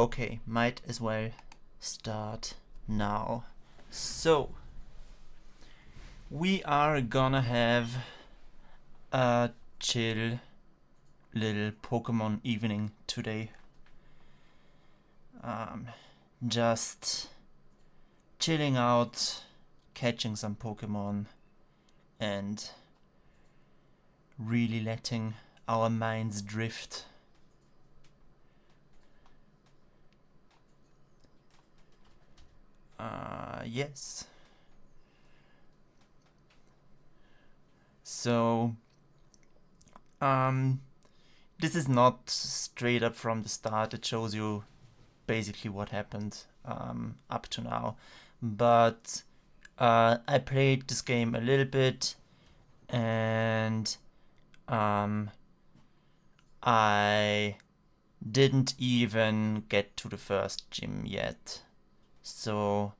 Okay, might as well start now. So, we are gonna have a chill little Pokemon evening today. Just chilling out, catching some Pokemon, and really letting our minds drift. Yes. So, this is not straight up from the start. It shows you basically what happened up to now. But I played this game a little bit, and I didn't even get to the first gym yet. So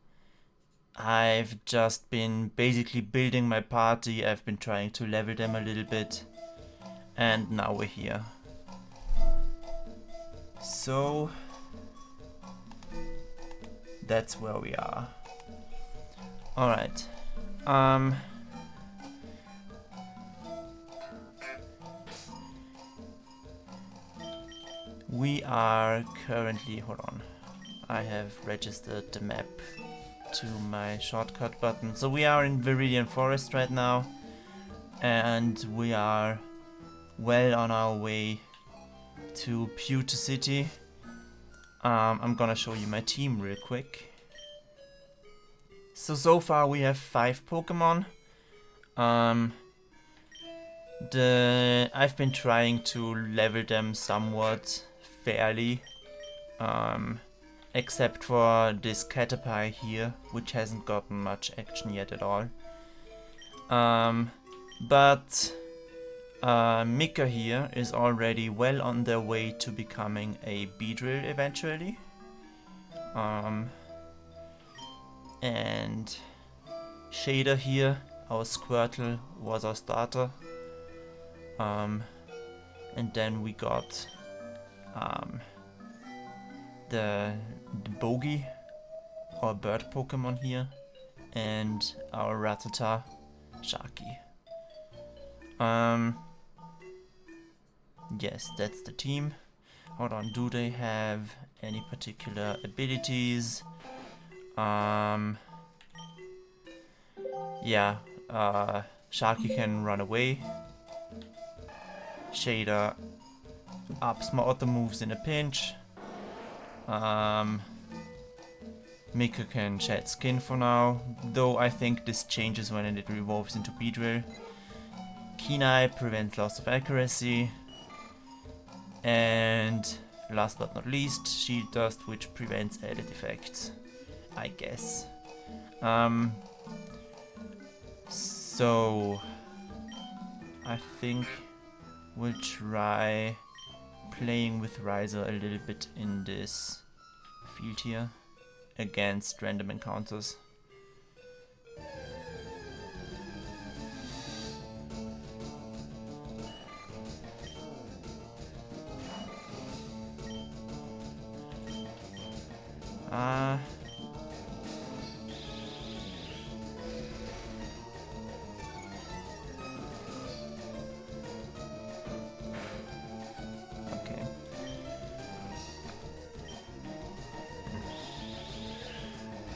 I've just been basically building my party. I've been trying to level them a little bit, and now we're here. So that's where we are. Alright. We are currently, hold on, I have registered the map to my shortcut button. So we are in Viridian Forest right now, and we are well on our way to Pewter City. I'm gonna show you my team real quick. So far we have 5 Pokemon. I've been trying to level them somewhat fairly, except for this Caterpie here, which hasn't gotten much action yet at all. But Mika here is already well on their way to becoming a Beedrill eventually. And Shader here, our Squirtle, was our starter. And then we got the Bogey, our bird Pokemon here, and our Rattata, Sharky. Yes, that's the team. Hold on, do they have any particular abilities? Yeah, Sharky can run away. Shader ups my auto moves in a pinch. Mika can shed skin for now, though I think this changes when it evolves into Beedrill. Keen-Eye prevents loss of accuracy. And last but not least, Shield Dust, which prevents added effects, I guess. So I think we'll try playing with Riser a little bit in this field here against random encounters. Okay.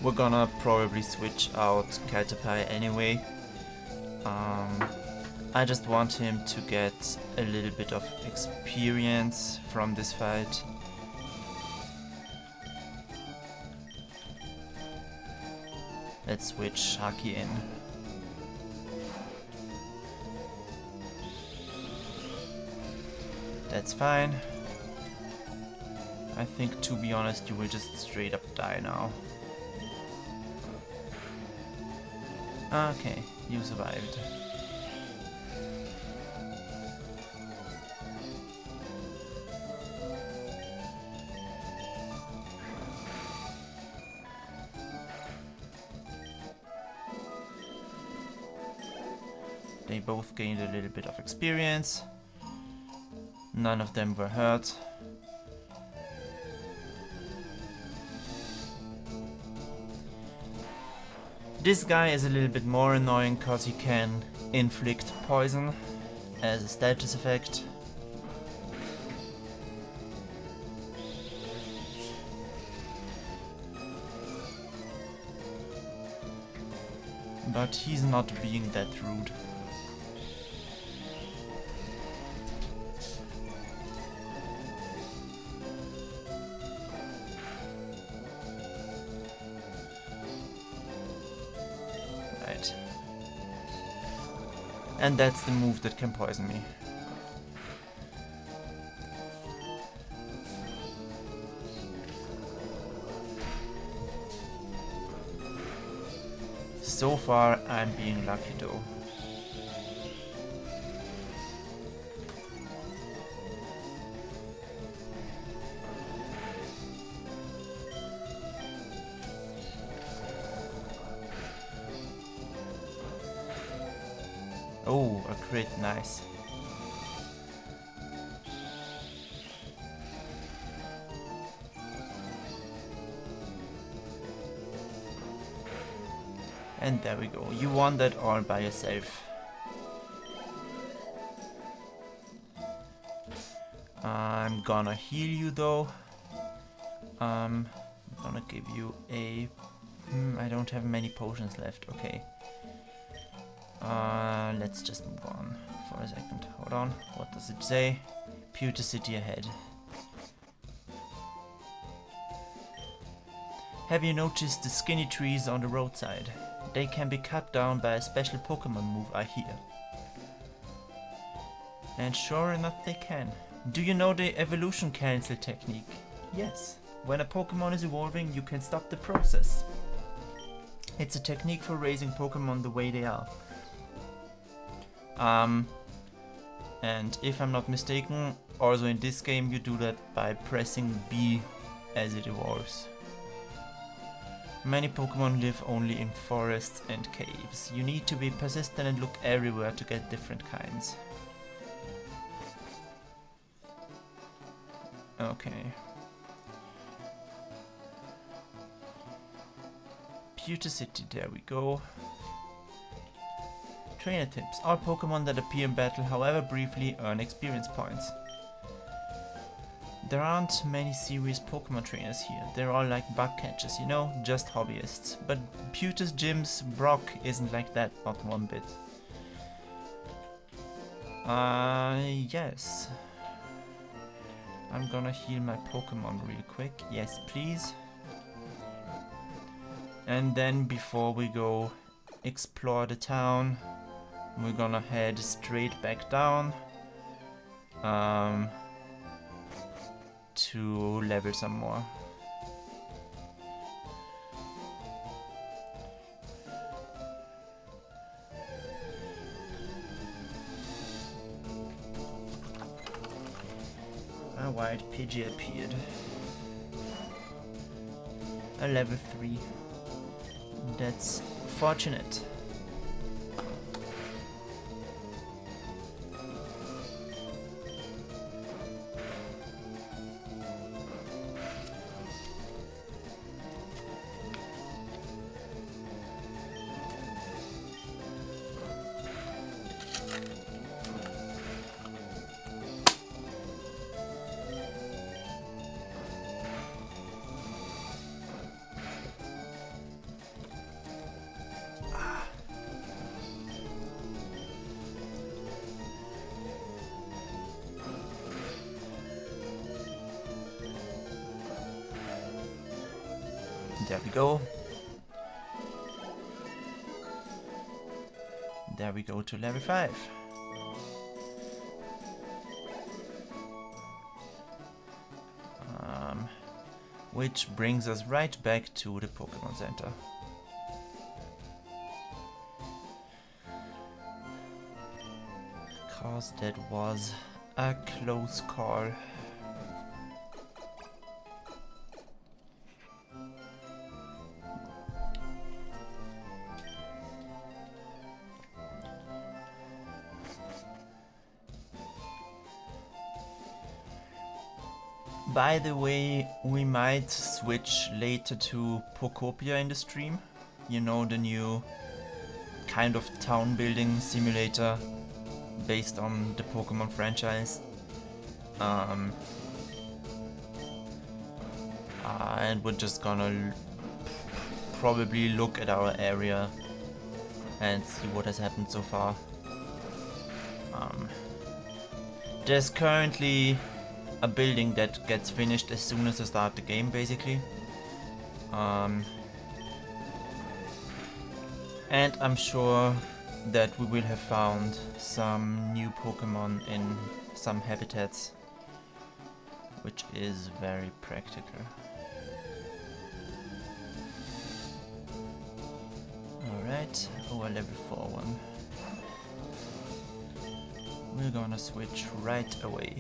We're gonna probably switch out Caterpie anyway. I just want him to get a little bit of experience from this fight. Let's switch Sharky in. That's fine. I think, to be honest, you will just straight up die now. Okay, you survived. They both gained a little bit of experience. None of them were hurt. This guy is a little bit more annoying because he can inflict poison as a status effect. But he's not being that rude. Right. And that's the move that can poison me. So far, I'm being lucky though. Oh, a crit, nice. And there we go, you won that all by yourself. I'm gonna heal you though. I'm gonna give you a... I don't have many potions left, okay. Let's just move on for a second. Hold on, what does it say? Pewter City ahead. Have you noticed the skinny trees on the roadside? They can be cut down by a special Pokemon move, I hear. And sure enough they can. Do you know the evolution cancel technique? Yes. When a Pokemon is evolving, you can stop the process. It's a technique for raising Pokemon the way they are. And if I'm not mistaken, also in this game you do that by pressing B as it evolves. Many Pokemon live only in forests and caves. You need to be persistent and look everywhere to get different kinds. Okay. Pewter City, there we go. Trainer tips. All Pokemon that appear in battle, however briefly, earn experience points. There aren't many serious Pokemon trainers here. They're all like bug catchers, you know, just hobbyists. But Pewter's gym's Brock isn't like that, not one bit. Yes. I'm gonna heal my Pokemon real quick. Yes, please. And then before we go explore the town, we're gonna head straight back down to level some more. A wild Pidgey appeared. A level 3. That's fortunate. There we go. There we go to level 5. Which brings us right back to the Pokemon Center. Cause that was a close call. By the way, we might switch later to Pokopia in the stream. You know, the new kind of town building simulator based on the Pokemon franchise. And we're just gonna probably look at our area and see what has happened so far. There's currently a building that gets finished as soon as I start the game, basically. And I'm sure that we will have found some new Pokemon in some habitats, which is very practical. Alright, our level 4 one. We're gonna switch right away.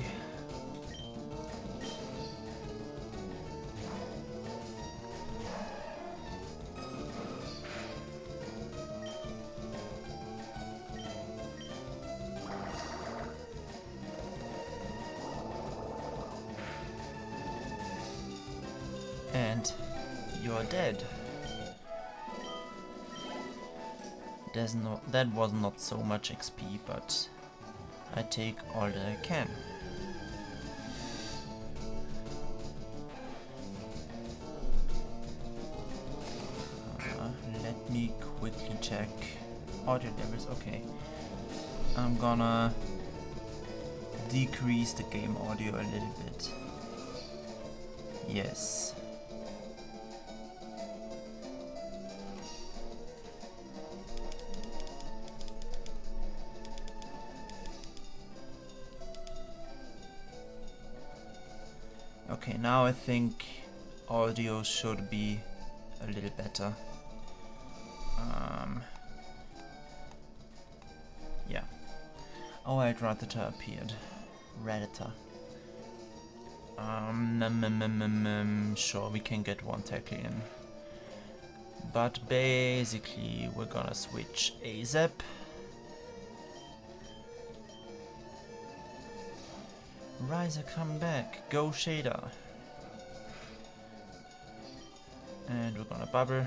And you're dead. That was not so much XP, but I take all that I can. Let me quickly check audio levels. Okay, I'm gonna decrease the game audio a little bit. Yes. Okay, now I think audio should be a little better. Yeah. Oh, Rattata appeared. Rattata. Sure, we can get one tackle in. But basically, we're gonna switch ASAP. Riser, come back. Go Shader. And we're gonna bubble.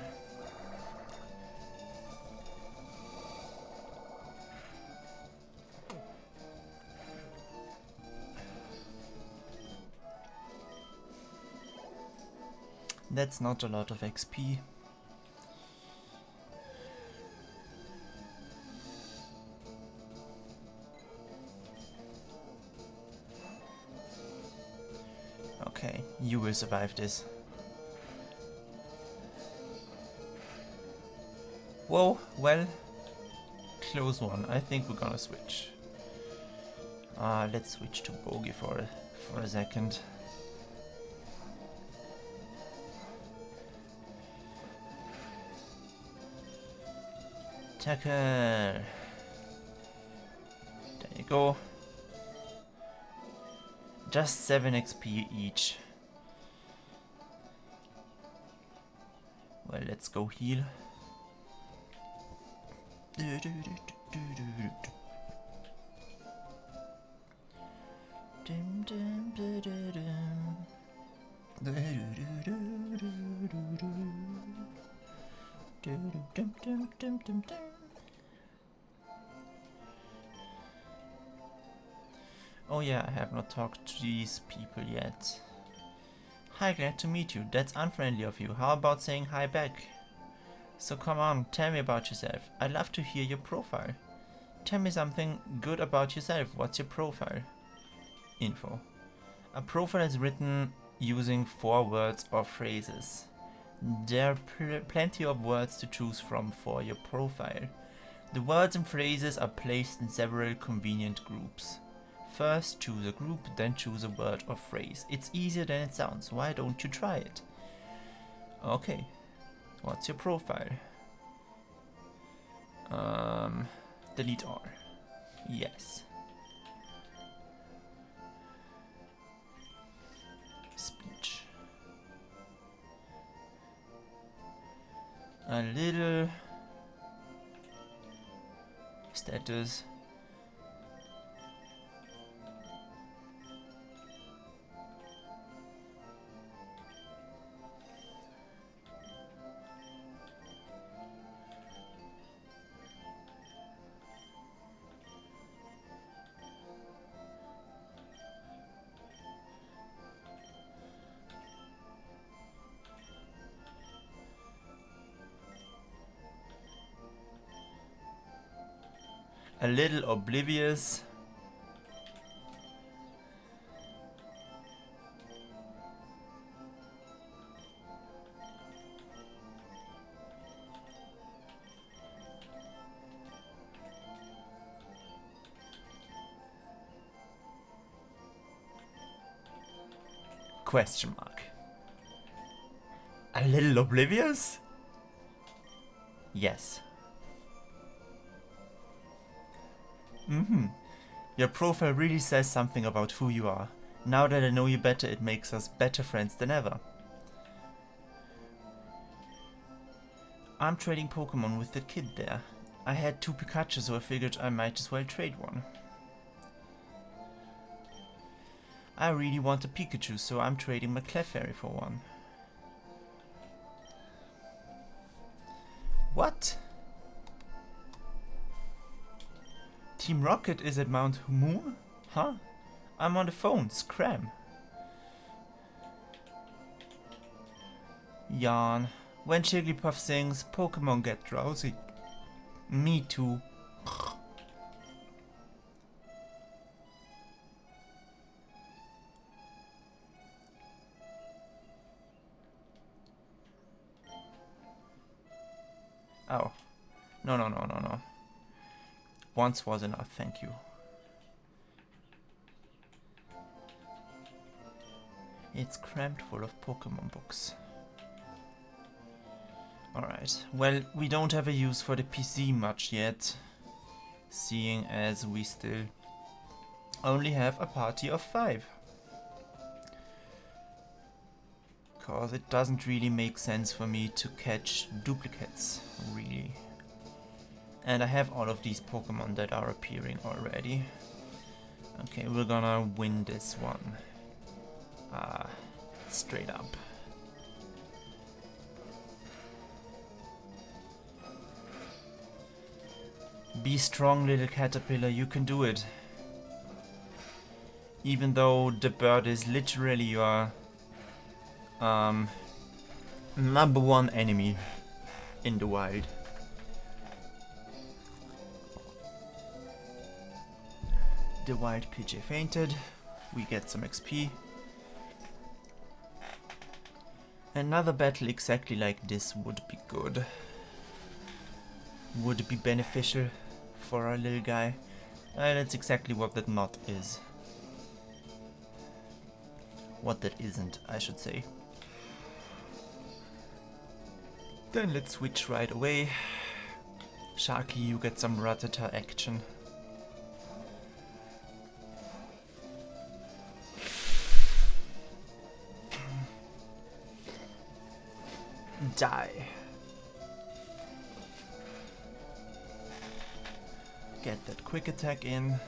That's not a lot of XP. Okay, you will survive this. Whoa, well, close one. I think we're gonna switch. Let's switch to Bogey for a second. Tackle. There you go. Just 7 XP each. Well, let's go heal. Oh yeah, I have not talked to these people yet. Hi, glad to meet you. That's unfriendly of you. How about saying hi back? So come on, tell me about yourself. I'd love to hear your profile. Tell me something good about yourself. What's your profile? Info. A profile is written using 4 words or phrases. There are plenty of words to choose from for your profile. The words and phrases are placed in several convenient groups. First choose a group, then choose a word or phrase. It's easier than it sounds. Why don't you try it? Okay. What's your profile? Delete all. Yes. Speech. A little. Status. A little oblivious. Question mark. A little oblivious? Yes. Your profile really says something about who you are. Now that I know you better, it makes us better friends than ever. I'm trading Pokemon with that kid there. I had 2 Pikachu, so I figured I might as well trade one. I really want a Pikachu, so I'm trading my Clefairy for one. What? Team Rocket is at Mount Moon? Huh? I'm on the phone, scram. Yawn. When Jigglypuff sings, Pokemon get drowsy. Me too. Oh. No. Once was enough, thank you. It's crammed full of Pokemon books. Alright, well, we don't have a use for the PC much yet, seeing as we still only have a party of 5. Cause it doesn't really make sense for me to catch duplicates, really. And I have all of these Pokemon that are appearing already. Okay, we're gonna win this one. Straight up. Be strong, little caterpillar, you can do it. Even though the bird is literally your #1 enemy in the wild. The wild PJ fainted. We get some XP. Another battle exactly like this would be good. Would be beneficial for our little guy. That's exactly what that not is. What that isn't, I should say. Then let's switch right away. Sharky, you get some Rattata action. Die. Get that quick attack in.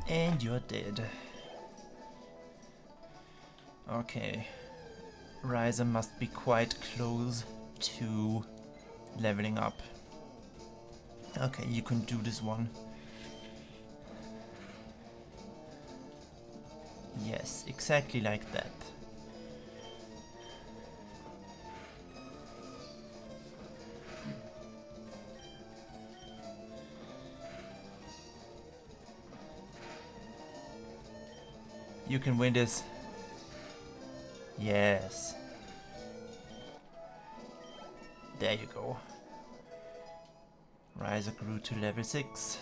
And you're dead. Okay. Ryza must be quite close to leveling up. Okay, you can do this one. Yes, exactly like that. You can win this. Yes. There you go. Ryza grew to level 6.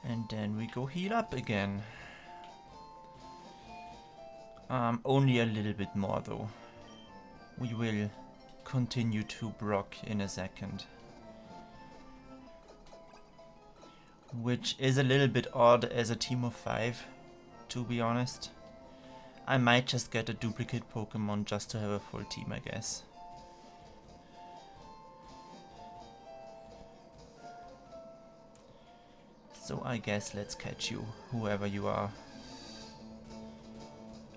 And then we go heal up again. Only a little bit more though. We will continue to Brock in a second. Which is a little bit odd as a team of 5, to be honest. I might just get a duplicate Pokemon just to have a full team, I guess. So I guess let's catch you, whoever you are.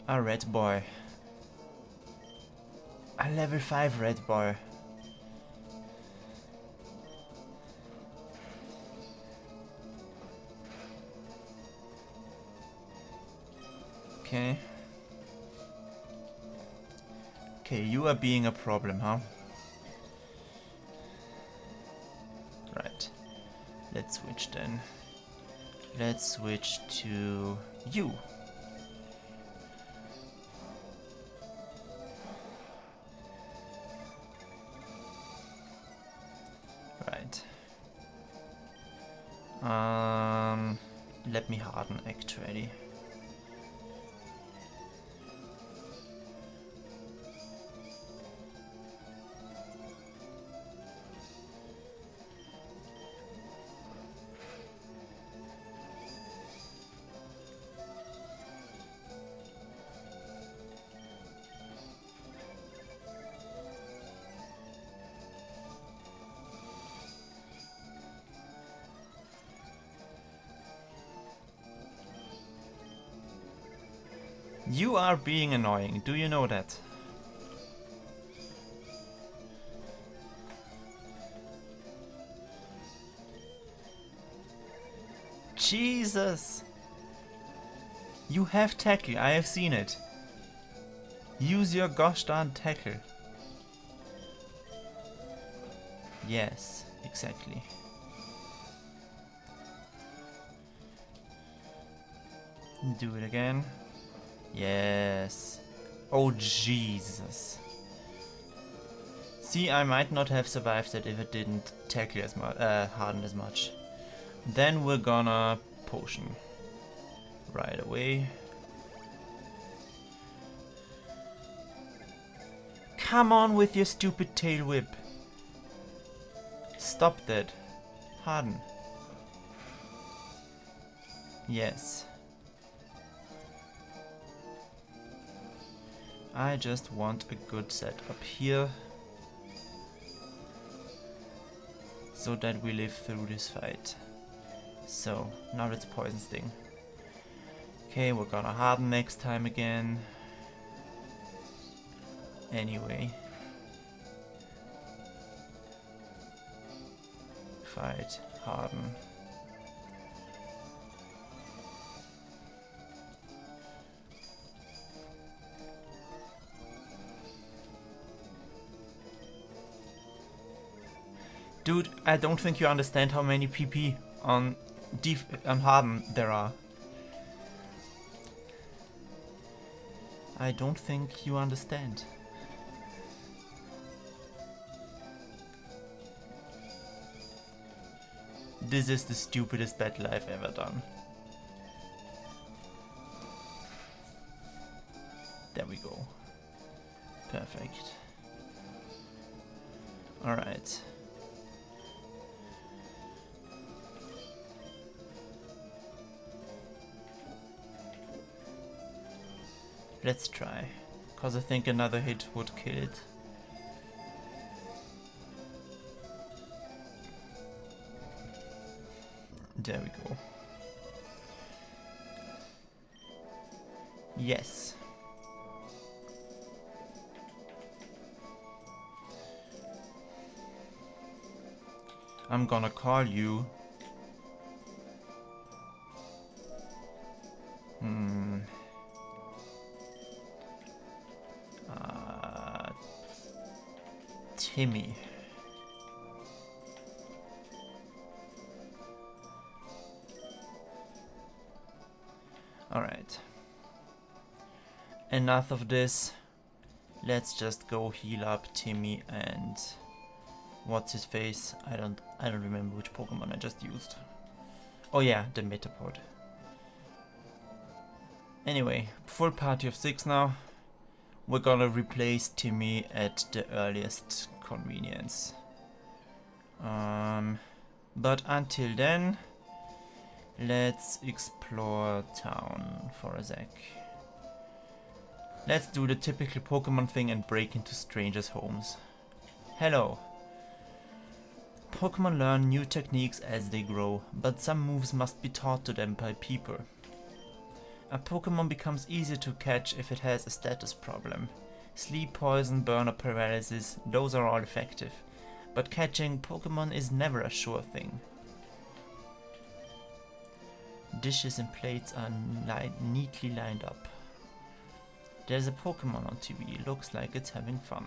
A red boy. A level 5 red boy. Okay. Okay, you are being a problem, huh? Right. Let's switch then. Let's switch to you. Right. Let me harden actually. You are being annoying, do you know that? Jesus! You have tackle, I have seen it. Use your gosh darn tackle. Yes, exactly. Do it again. Yes. Oh Jesus. See, I might not have survived it if it didn't tackle as much, harden as much. Then we're gonna potion. Right away. Come on with your stupid tail whip. Stop that. Harden. Yes. I just want a good setup here. So that we live through this fight. So, now it's Poison Sting. Okay, we're gonna harden next time again. Anyway. Fight, harden. Dude, I don't think you understand how many PP on harden there are. I don't think you understand. This is the stupidest battle I've ever done. There we go. Perfect. Alright. Let's try, cause I think another hit would kill it. There we go. Yes. I'm gonna call you. Timmy. Alright. Enough of this. Let's just go heal up Timmy and what's his face? I don't remember which Pokemon I just used. Oh yeah, the Metapod. Anyway, full party of 6 now. We're gonna replace Timmy at the earliest convenience. But until then, let's explore town for a sec. Let's do the typical Pokemon thing and break into strangers' homes. Hello. Pokemon learn new techniques as they grow, but some moves must be taught to them by people. A Pokemon becomes easier to catch if it has a status problem. Sleep, poison, burn or paralysis, those are all effective. But catching Pokemon is never a sure thing. Dishes and plates are neatly lined up. There's a Pokemon on TV. Looks like it's having fun.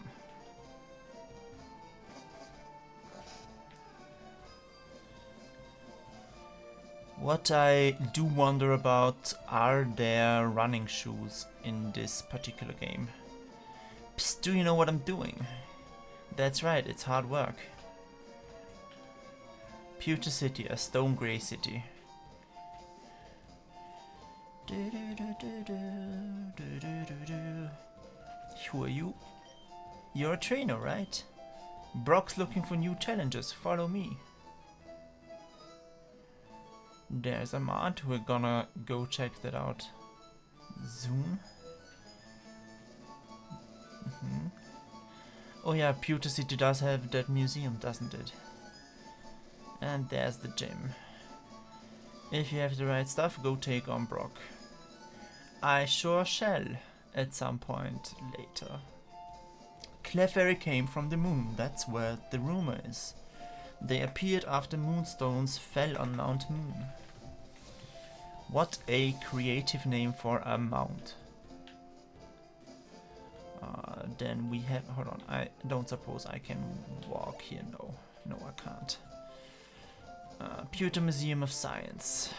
What I do wonder about, are there running shoes in this particular game? Psst, do you know what I'm doing? That's right, it's hard work. Pewter City, a stone grey city. Who are you? You're a trainer, right? Brock's looking for new challenges, follow me. There's a mart, we're gonna go check that out. Zoom. Oh yeah, Pewter City does have that museum, doesn't it? And there's the gym. If you have the right stuff, go take on Brock. I sure shall, at some point later. Clefairy came from the moon, that's where the rumor is. They appeared after moonstones fell on Mount Moon. What a creative name for a mount. Then we have, hold on, I don't suppose I can walk here, no I can't. Pewter Museum of Science.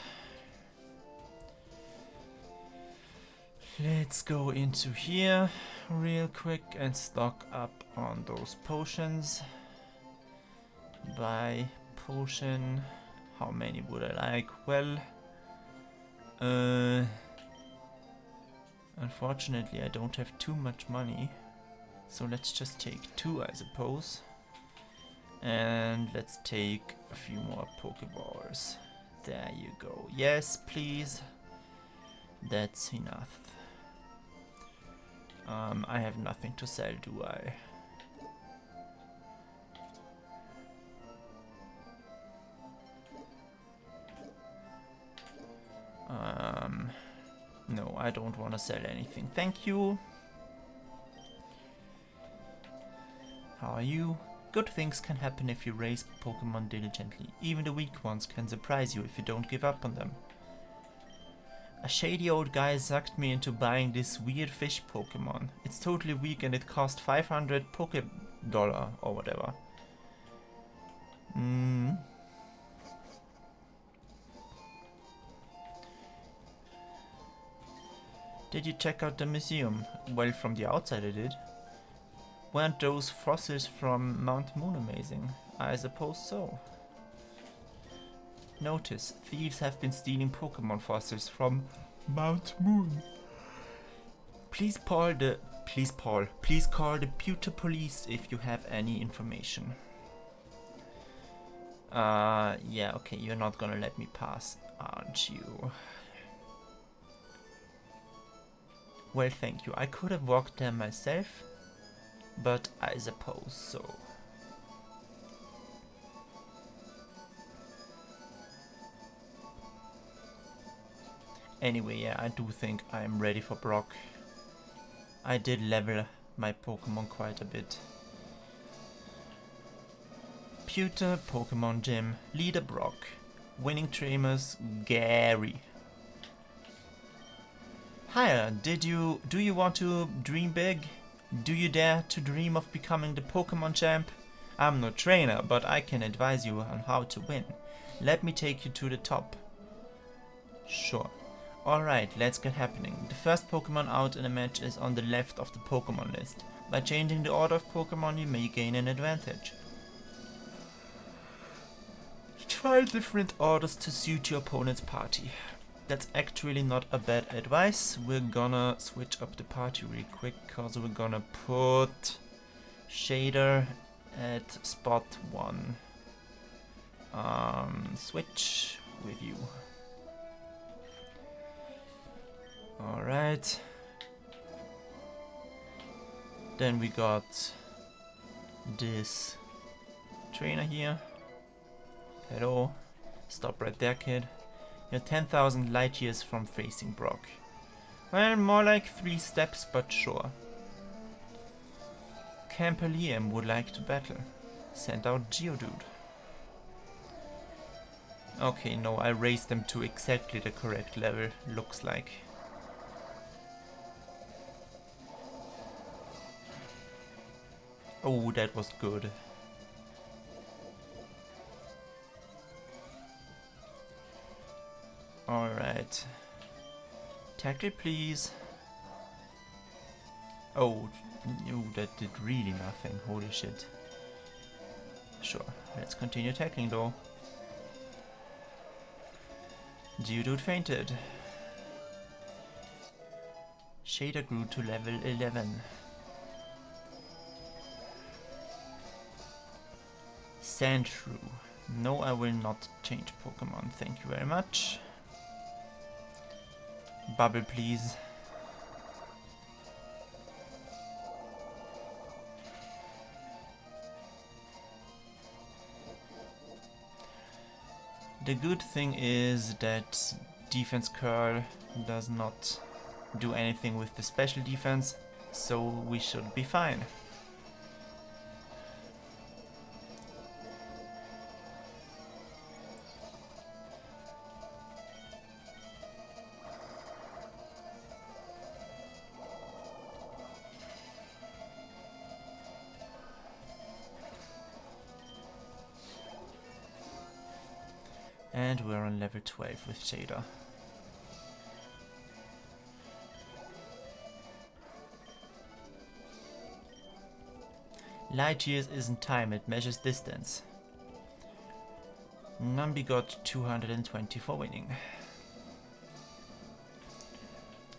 Let's go into here real quick and stock up on those potions. Buy potion. How many would I like? Well, unfortunately I don't have too much money, so let's just take 2, I suppose. And let's take a few more Pokeballs. There you go. Yes, please. That's enough. I have nothing to sell, do I? No, I don't want to sell anything. Thank you. How are you? Good things can happen if you raise Pokemon diligently. Even the weak ones can surprise you if you don't give up on them. A shady old guy sucked me into buying this weird fish Pokemon. It's totally weak and it cost 500 Poké-dollar or whatever. Did you check out the museum? Well, from the outside I did. Weren't those fossils from Mount Moon amazing? I suppose so. Notice, thieves have been stealing Pokemon fossils from Mount Moon. Please call the Pewter Police if you have any information. Yeah, okay, you're not gonna let me pass, aren't you? Well, thank you. I could have walked there myself, but I suppose so. Anyway, yeah, I do think I'm ready for Brock. I did level my Pokemon quite a bit. Pewter Pokemon Gym, Leader Brock. Winning trainers, Gary. Hiya, do you want to dream big? Do you dare to dream of becoming the Pokemon champ? I'm no trainer, but I can advise you on how to win. Let me take you to the top. Sure. Alright, let's get happening. The first Pokemon out in a match is on the left of the Pokemon list. By changing the order of Pokemon, you may gain an advantage. Try different orders to suit your opponent's party. That's actually not a bad advice. We're gonna switch up the party real quick, cause we're gonna put Shader at spot 1. Switch with you. Alright. Then we got this trainer here. Hello. Stop right there, kid. You're 10,000 light years from facing Brock. Well, more like 3 steps, but sure. Camper Liam would like to battle. Send out Geodude. Okay, no, I raised them to exactly the correct level, looks like. Oh, that was good. Alright. Tackle, please. Oh, that did really nothing. Holy shit. Sure, let's continue tackling though. Geodude fainted. Shader grew to level 11. Sandshrew. No, I will not change Pokemon. Thank you very much. Bubble, please. The good thing is that Defense Curl does not do anything with the special defense, so we should be fine. And we're on level 12 with Shader. Light years isn't time, it measures distance. Numby got 220 for winning.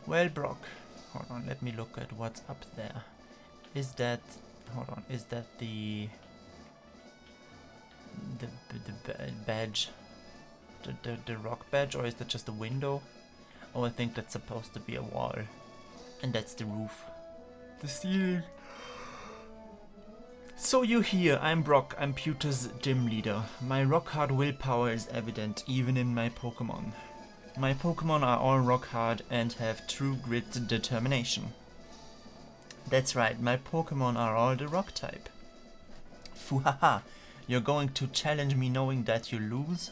Well, Brock, hold on, let me look at what's up there. Is that, hold on, is that the badge? The rock badge, or is that just a window? Oh, I think that's supposed to be a wall. And that's the roof. The ceiling. So you hear, I'm Brock, I'm Pewter's gym leader. My rock hard willpower is evident even in my Pokemon. My Pokemon are all rock hard and have true grit determination. That's right, my Pokemon are all the rock type. Fuhaha, you're going to challenge me knowing that you lose?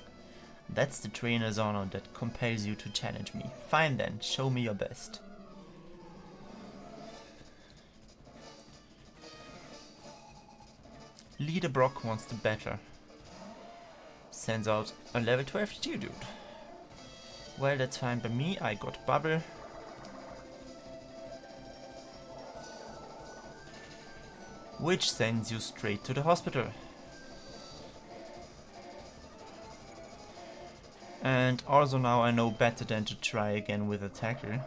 That's the trainer's honor that compels you to challenge me. Fine then, show me your best. Leader Brock wants to battle. Sends out a level 12 Geodude. Well, that's fine by me, I got Bubble. Which sends you straight to the hospital. And also now I know better than to try again with a tackle.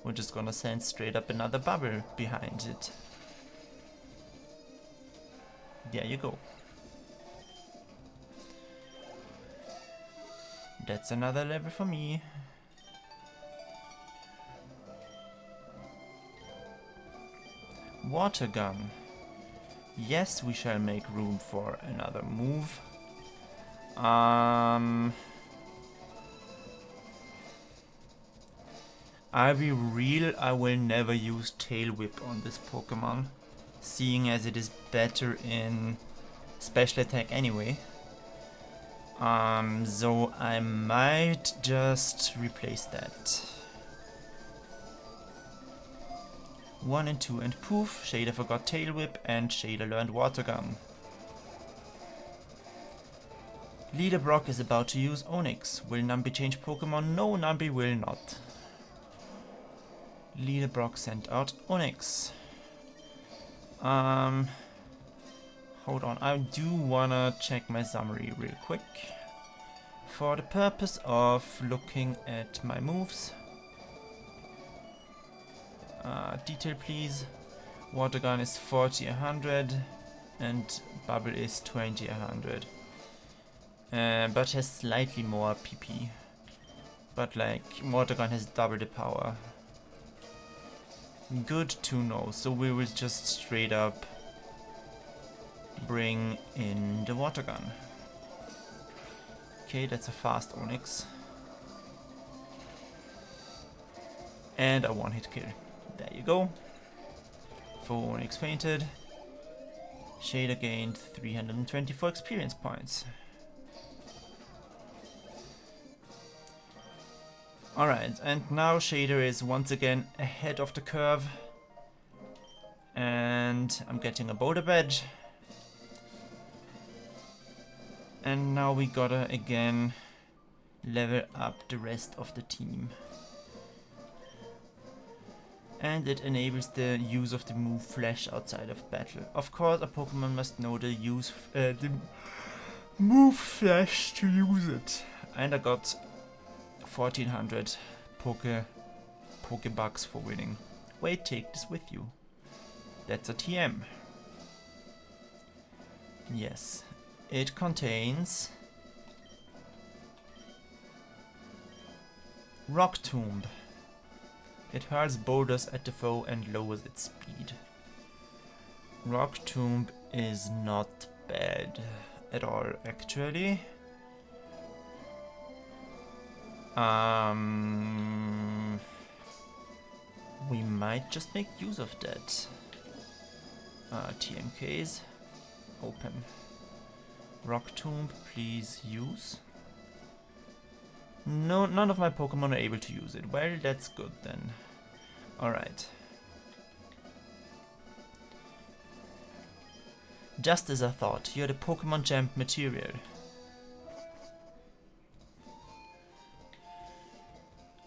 We're just gonna send straight up another Bubble behind it. There you go. That's another level for me. Water Gun. Yes, we shall make room for another move. I'll be real, I will never use Tail Whip on this Pokemon, seeing as it is better in special attack anyway. So I might just replace that. 1 and 2 and poof, Shader forgot Tail Whip and Shader learned Water Gun. Leader Brock is about to use Onix. Will Numby change Pokemon? No, Numby will not. Leader Brock sent out Onix. Hold on, I do wanna check my summary real quick. For the purpose of looking at my moves. Detail please. Water Gun is 40, 100 and Bubble is 20, 100. But has slightly more PP. But like, Water Gun has double the power. Good to know, so we will just straight up bring in the Water Gun. Okay, that's a fast Onix. And a one-hit kill. There you go. 4 Onix fainted. Shader gained 324 experience points. Alright, and now Shader is once again ahead of the curve. And I'm getting a boulder badge. And now we gotta again level up the rest of the team. And it enables the use of the move Flash outside of battle. Of course, a Pokemon must know the move Flash to use it. And I got 1400 Pokebucks for winning. Wait, take this with you. That's a TM. Yes, it contains Rock Tomb. It hurls boulders at the foe and lowers its speed. Rock Tomb is not bad at all, actually. We might just make use of that. TMKs. Open. Rock Tomb, please use. No, none of my Pokemon are able to use it. Well, that's good then. Alright. Just as I thought, you're the Pokemon Champ material.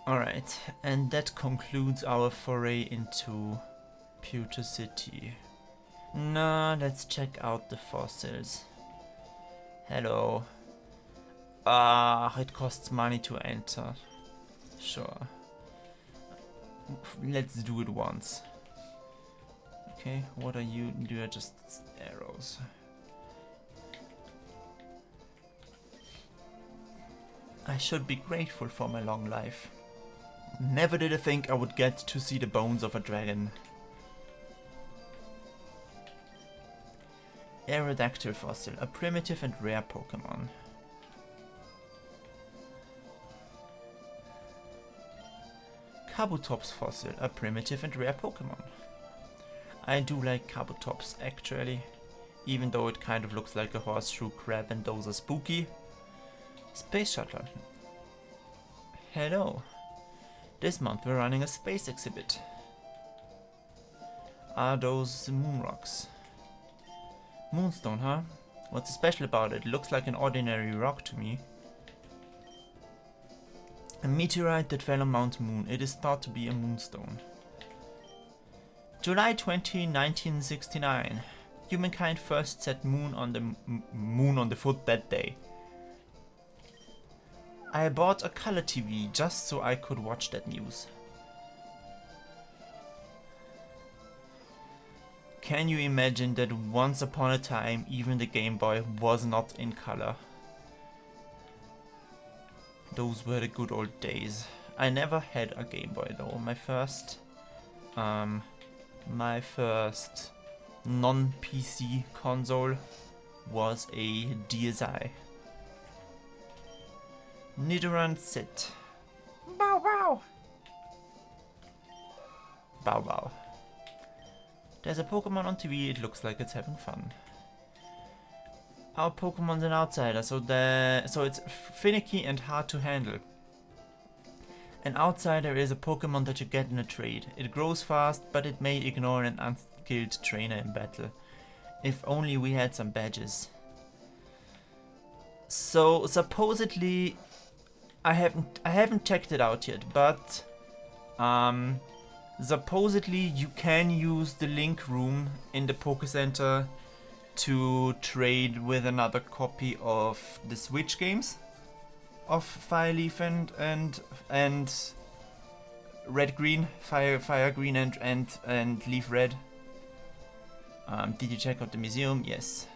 Alright, and that concludes our foray into Pewter City. Now, let's check out the fossils. Hello. It costs money to enter. Sure. Let's do it once. Okay, what are you? You're just arrows. I should be grateful for my long life. Never did I think I would get to see the bones of a dragon. Aerodactyl fossil, a primitive and rare Pokemon. Kabutops fossil, a primitive and rare Pokemon. I do like Kabutops actually, even though it kind of looks like a horseshoe crab and those are spooky. Space Shuttle. Hello. This month we're running a space exhibit. Are those moon rocks? Moonstone, huh? What's special about it? Looks like an ordinary rock to me. A meteorite that fell on Mount Moon. It is thought to be a moonstone. July 20, 1969. Humankind first set moon on the foot that day. I bought a color TV just so I could watch that news. Can you imagine that once upon a time even the Game Boy was not in color? Those were the good old days. I never had a Game Boy though. My first non-PC console was a DSi. Nidoran sit. Bow bow. Bow bow. There's a Pokemon on TV, it looks like it's having fun. Our Pokemon's an outsider, so it's finicky and hard to handle. An outsider is a Pokemon that you get in a trade. It grows fast, but it may ignore an unskilled trainer in battle. If only we had some badges. So supposedly, I haven't checked it out yet, but supposedly you can use the link room in the Poké Center to trade with another copy of the Switch games of Fire Leaf and Red Green, Fire Green and Leaf Red. Did you check out the museum? Yes.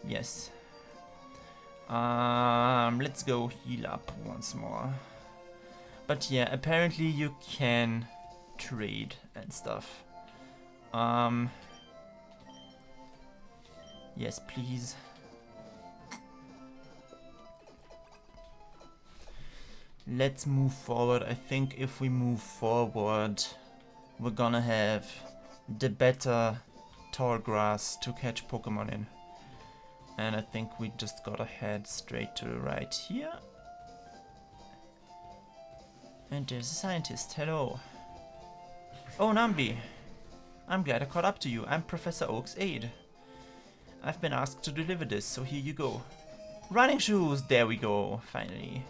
Yes. Let's go heal up once more. But yeah, apparently you can trade and stuff. Yes, please. Let's move forward. I think if we move forward, we're gonna have the better tall grass to catch Pokemon in. And I think we just gotta head straight to the right here. And there's a scientist. Hello. Oh, Numby. I'm glad I caught up to you. I'm Professor Oak's aide. I've been asked to deliver this, so here you go. Running shoes! There we go, finally.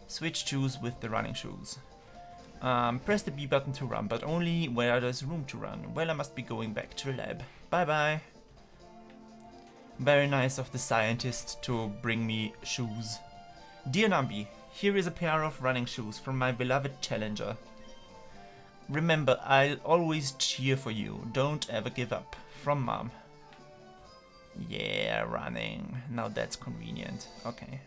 Switch shoes with the running shoes. Press the B button to run, but only where there's room to run. Well, I must be going back to the lab. Bye-bye. Very nice of the scientist to bring me shoes. Dear Numby, here is a pair of running shoes from my beloved challenger. Remember, I'll always cheer for you. Don't ever give up. From Mom. Yeah, running. Now that's convenient. Okay.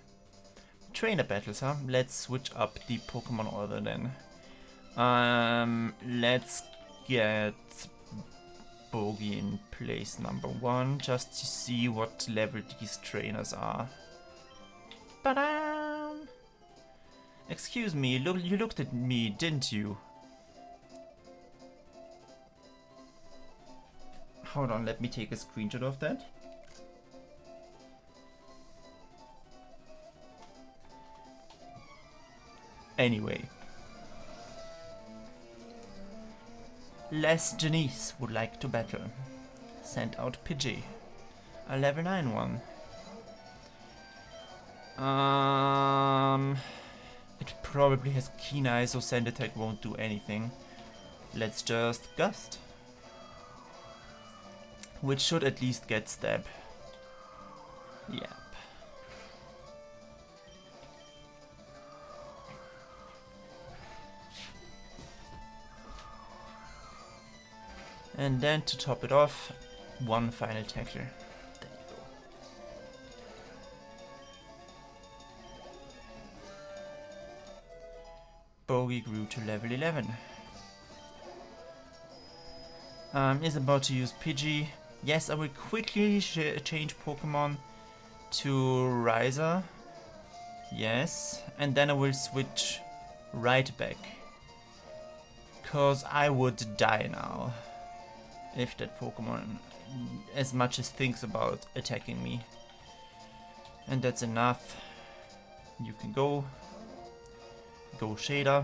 Trainer battles, huh? Let's switch up the Pokemon order then. Let's get Bogey in place number 1, just to see what level these trainers are. Ba-dam! Excuse me, you looked at me, didn't you? Hold on, let me take a screenshot of that. Anyway. Les Janice would like to battle. Send out Pidgey. A level 9 one. It probably has Keen Eye, so Sand Attack won't do anything. Let's just Gust. Which should at least get Stab. Yep. And then to top it off, one final tackle. There you go. Bogey grew to level 11. Is about to use Pidgey. Yes, I will quickly change Pokemon to Riser. Yes, and then I will switch right back. Cause I would die now. If that Pokemon as much as thinks about attacking me. And that's enough. You can go. Go Shader.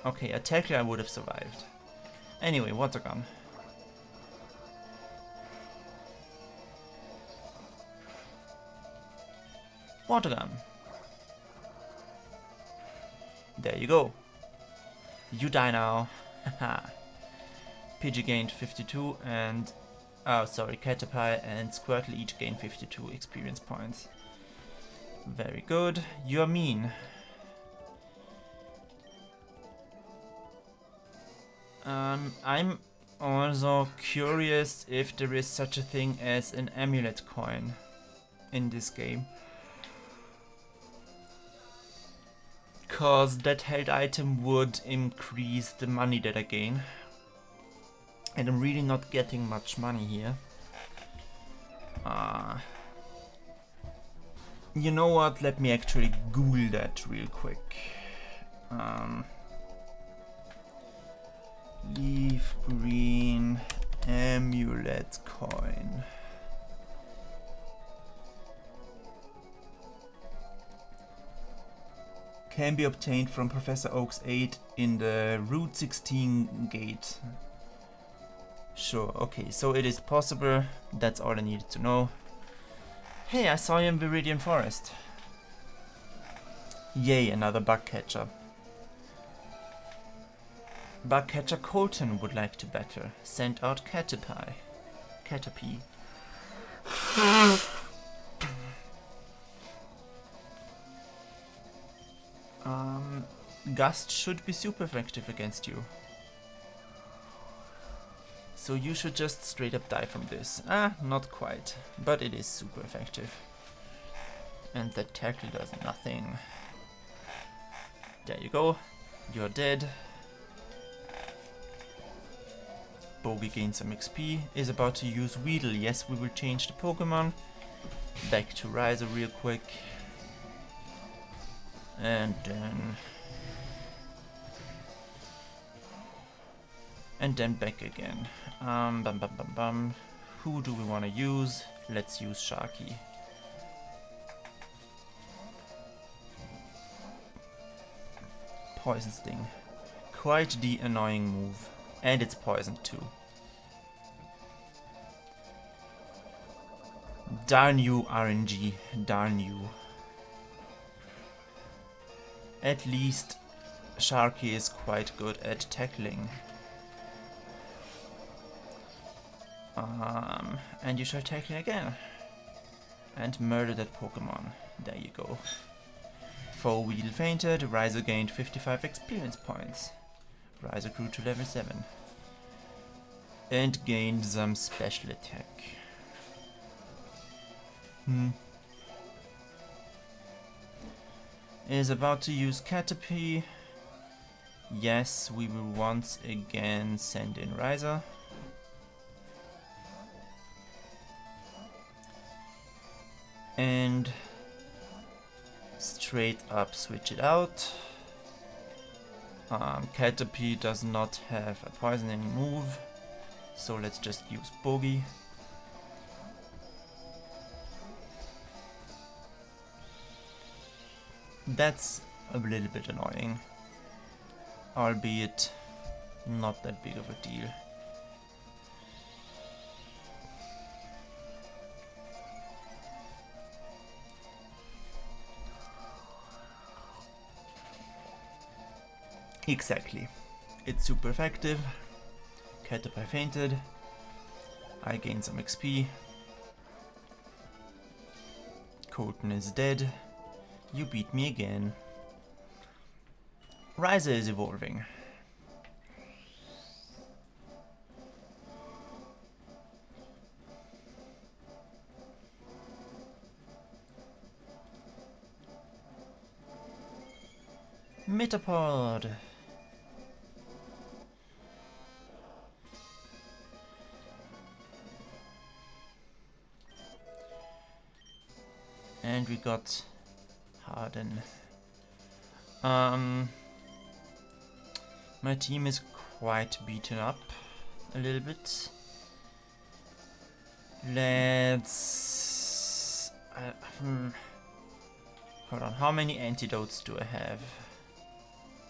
Okay, a tackle I would have survived. Anyway, Water Gun. Water Gun. There you go. You die now. Haha. Pidgey gained 52 and... oh, sorry, Caterpie and Squirtle each gained 52 experience points. Very good. You're mean. I'm also curious if there is such a thing as an amulet coin in this game. Cause that held item would increase the money that I gain. And I'm really not getting much money here. You know what? Let me actually Google that real quick. Leaf Green amulet coin. Can be obtained from Professor Oak's aid in the Route 16 gate. Sure, okay, so it is possible. That's all I needed to know. Hey, I saw you in Viridian Forest. Yay, another bug catcher. Bug catcher Colton would like to battle. Send out Caterpie. Caterpie. Gust should be super effective against you. So you should just straight up die from this. Not quite, but it is super effective. And that tackle does nothing. There you go. You're dead. Bogey gains some XP. Is about to use Weedle. Yes, we will change the Pokemon. Back to Riser real quick. And then... and then back again. Who do we want to use? Let's use Sharky. Poison Sting. Quite the annoying move. And it's poisoned too. Darn you, RNG. Darn you. At least Sharky is quite good at tackling. And you shall tackle again. And murder that Pokemon. There you go. Four-Wheel fainted, Riser gained 55 experience points. Riser grew to level 7. And gained some special attack. Is about to use Caterpie. Yes, we will once again send in Riser. And straight up switch it out. Caterpie does not have a poisoning move, so let's just use Bogey. That's a little bit annoying, albeit not that big of a deal. Exactly. It's super effective. Caterpie fainted. I gained some XP. Colton is dead. You beat me again. Riser is evolving. Metapod. And we got Harden. My team is quite beaten up a little bit. Let's hold on, how many antidotes do I have?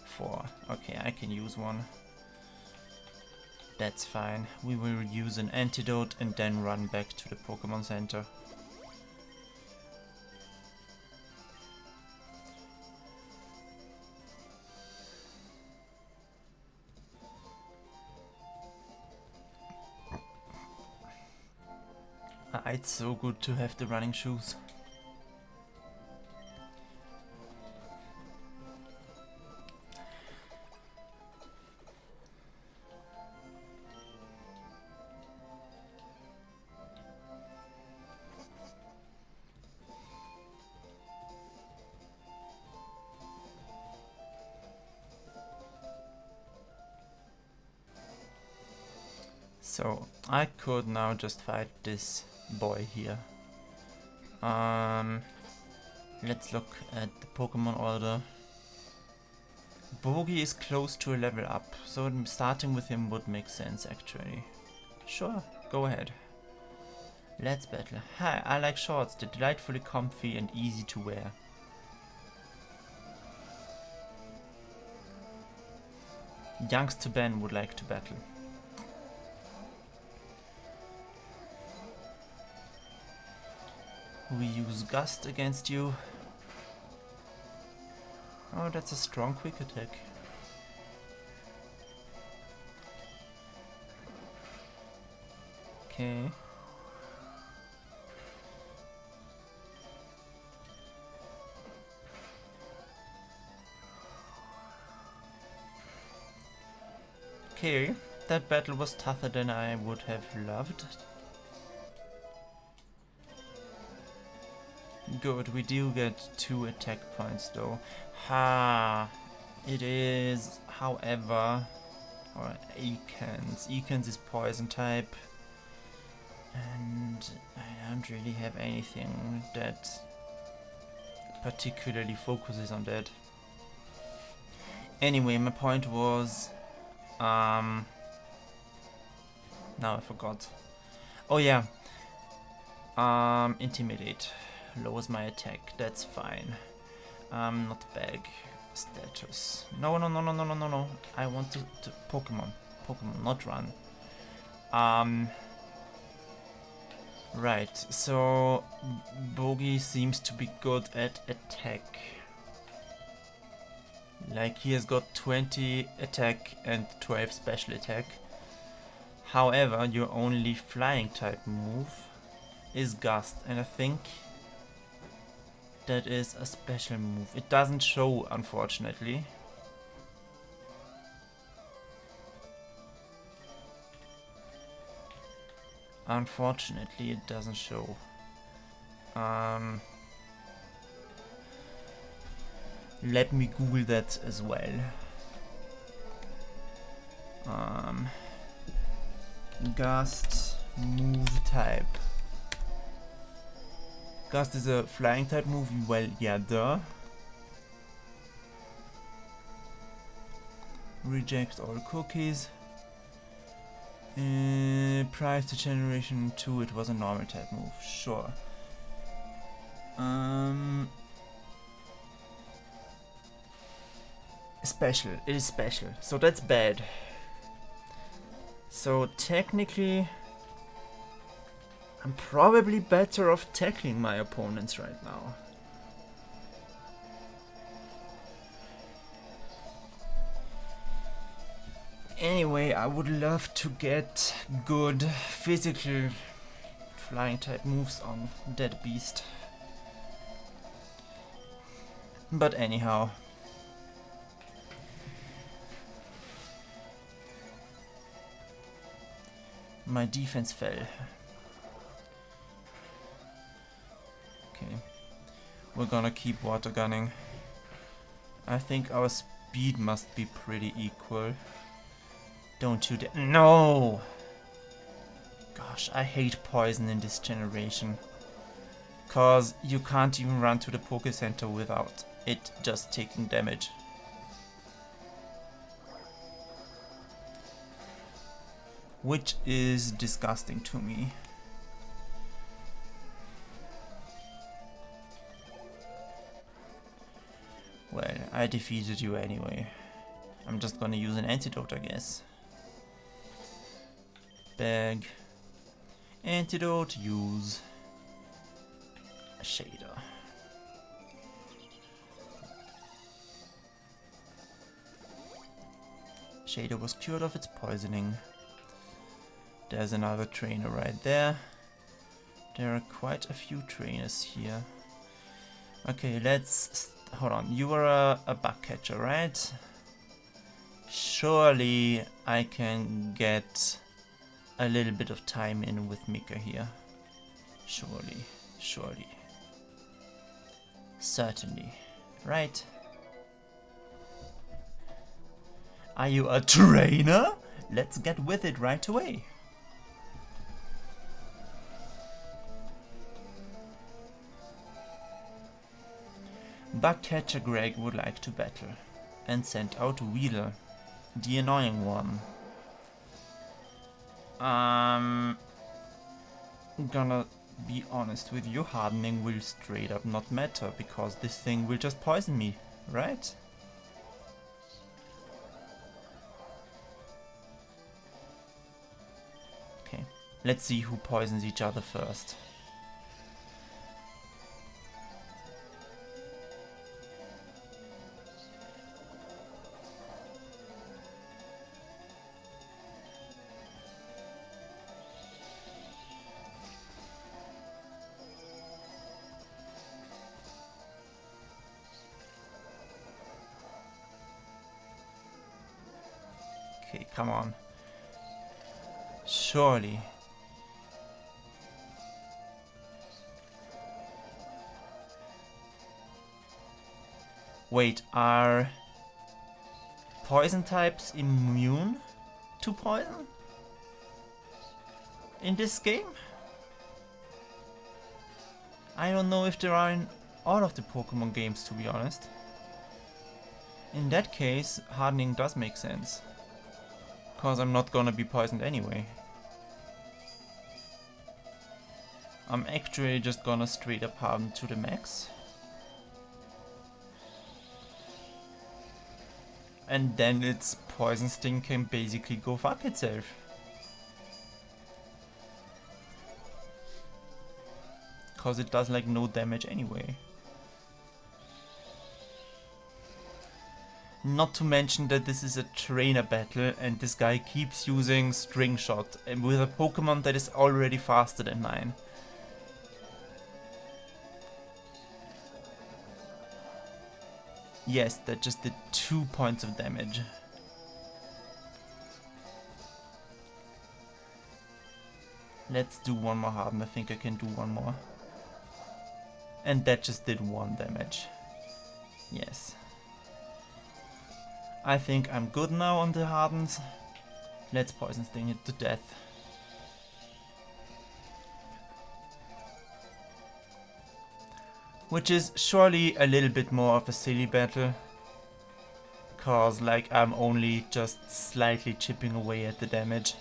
4. Okay, I can use one. That's fine. We will use an antidote and then run back to the Pokemon Center. It's so good to have the running shoes. So I could now just fight this boy here. Let's look at the Pokemon order. Bogey is close to a level up, so starting with him would make sense actually. Sure, go ahead. Let's battle. Hi, I like shorts, they're delightfully comfy and easy to wear. Youngster Ben would like to battle. We use Gust against you. Oh, that's a strong quick attack. Okay. Okay, that battle was tougher than I would have loved. Good, we do get 2 attack points though. Ha! It is, however, or Ekans. Ekans is poison type. And I don't really have anything that particularly focuses on that. Anyway, my point was... now I forgot. Oh yeah. Intimidate. Lowers my attack, that's fine. Not bag status. No. I want to Pokemon. Pokemon, not run. Right, so Bogey seems to be good at attack. Like, he has got 20 attack and 12 special attack. However, your only flying type move is Gust, and I think that is a special move. It doesn't show, unfortunately. Unfortunately, it doesn't show. Let me Google that as well. Gust move type. Gust is a flying type move. Well, yeah, duh. Reject all cookies. Prior to generation 2, it was a normal type move. Sure. Special. It is special. So that's bad. So technically, I'm probably better off tackling my opponents right now. Anyway, I would love to get good physical flying type moves on that beast. But anyhow. My defense fell. Okay. We're gonna keep water gunning. I think our speed must be pretty equal. Don't you dare. No! Gosh, I hate poison in this generation. Cause you can't even run to the Poké Center without it just taking damage. Which is disgusting to me. Well, I defeated you anyway. I'm just gonna use an antidote, I guess. Bag. Antidote, use. A shader. Shader was cured of its poisoning. There's another trainer right there. There are quite a few trainers here. Okay, let's... hold on. You were a bug catcher, right? Surely I can get a little bit of time in with Mika here. Surely. Surely. Certainly. Right? Are you a trainer? Let's get with it right away. Bugcatcher Greg would like to battle and sent out Wheeler, the annoying one. Gonna be honest with you, hardening will straight up not matter because this thing will just poison me, right? Okay, let's see who poisons each other first. Okay, come on. Surely. Wait, are poison types immune to poison in this game? I don't know if there are in all of the Pokemon games, to be honest. In that case, hardening does make sense. Cause I'm not gonna be poisoned anyway. I'm actually just gonna straight up harden to the max. And then its Poison Sting can basically go fuck itself. Cause it does like no damage anyway. Not to mention that this is a trainer battle and this guy keeps using String Shot and with a Pokemon that is already faster than mine. Yes, that just did 2 points of damage. Let's do one more Harden. I think I can do one more. And that just did 1 damage. Yes. I think I'm good now on the Hardens. Let's Poison Sting it to death. Which is surely a little bit more of a silly battle. Cause like I'm only just slightly chipping away at the damage.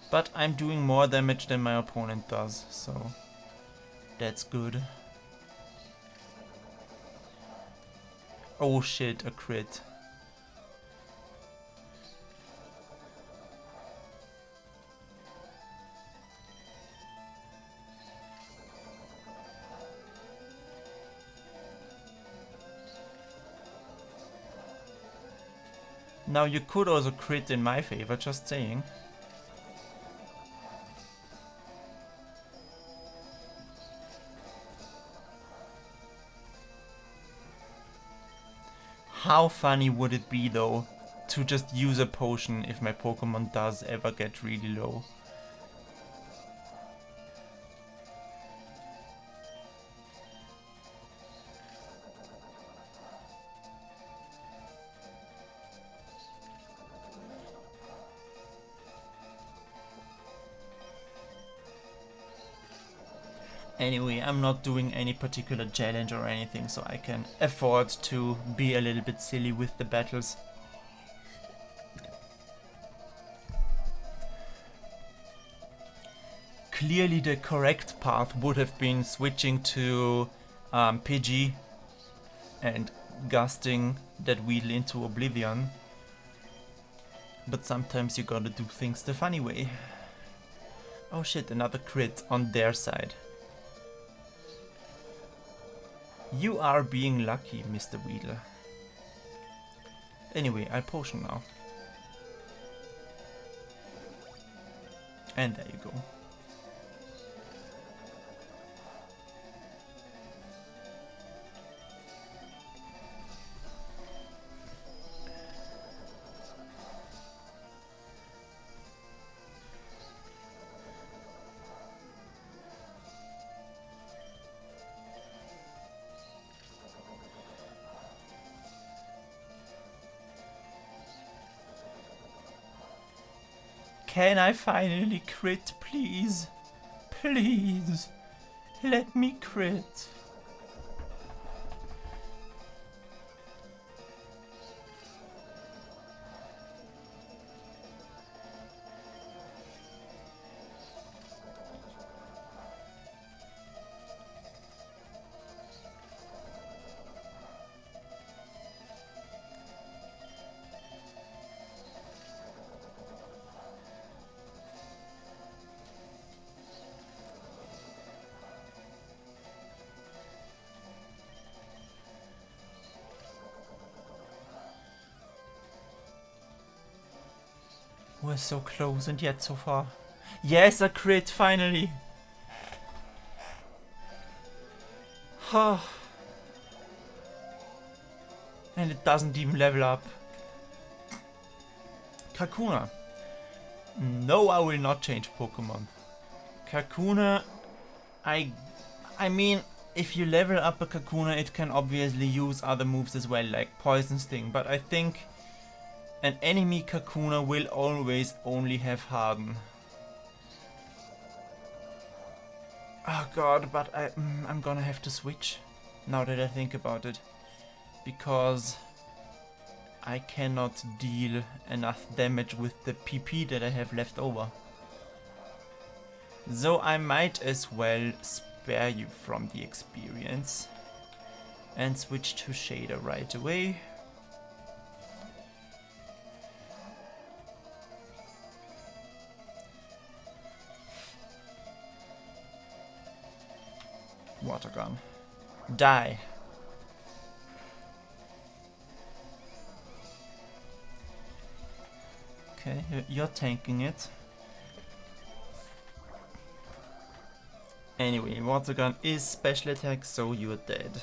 But I'm doing more damage than my opponent does, so that's good. Oh shit, a crit. Now you could also crit in my favor, just saying. How funny would it be though to just use a potion if my Pokemon does ever get really low? Anyway, I'm not doing any particular challenge or anything, so I can afford to be a little bit silly with the battles. Clearly the correct path would have been switching to Pidgey and gusting that Weedle into oblivion. But sometimes you gotta do things the funny way. Oh shit, another crit on their side. You are being lucky, Mr. Weedle. Anyway, I potion now. And there you go. Can I finally crit, please? Please, let me crit. We're so close and yet so far. Yes, a crit, finally! And it doesn't even level up. Kakuna. No, I will not change Pokemon. Kakuna, I mean, if you level up a Kakuna, it can obviously use other moves as well, like Poison Sting, but I think an enemy Kakuna will always only have Harden. Oh god, but I'm gonna have to switch, now that I think about it. Because I cannot deal enough damage with the PP that I have left over. So I might as well spare you from the experience and switch to Shader right away. Water gun. Die. Okay, you're tanking it. Anyway, water gun is special attack, so you're dead.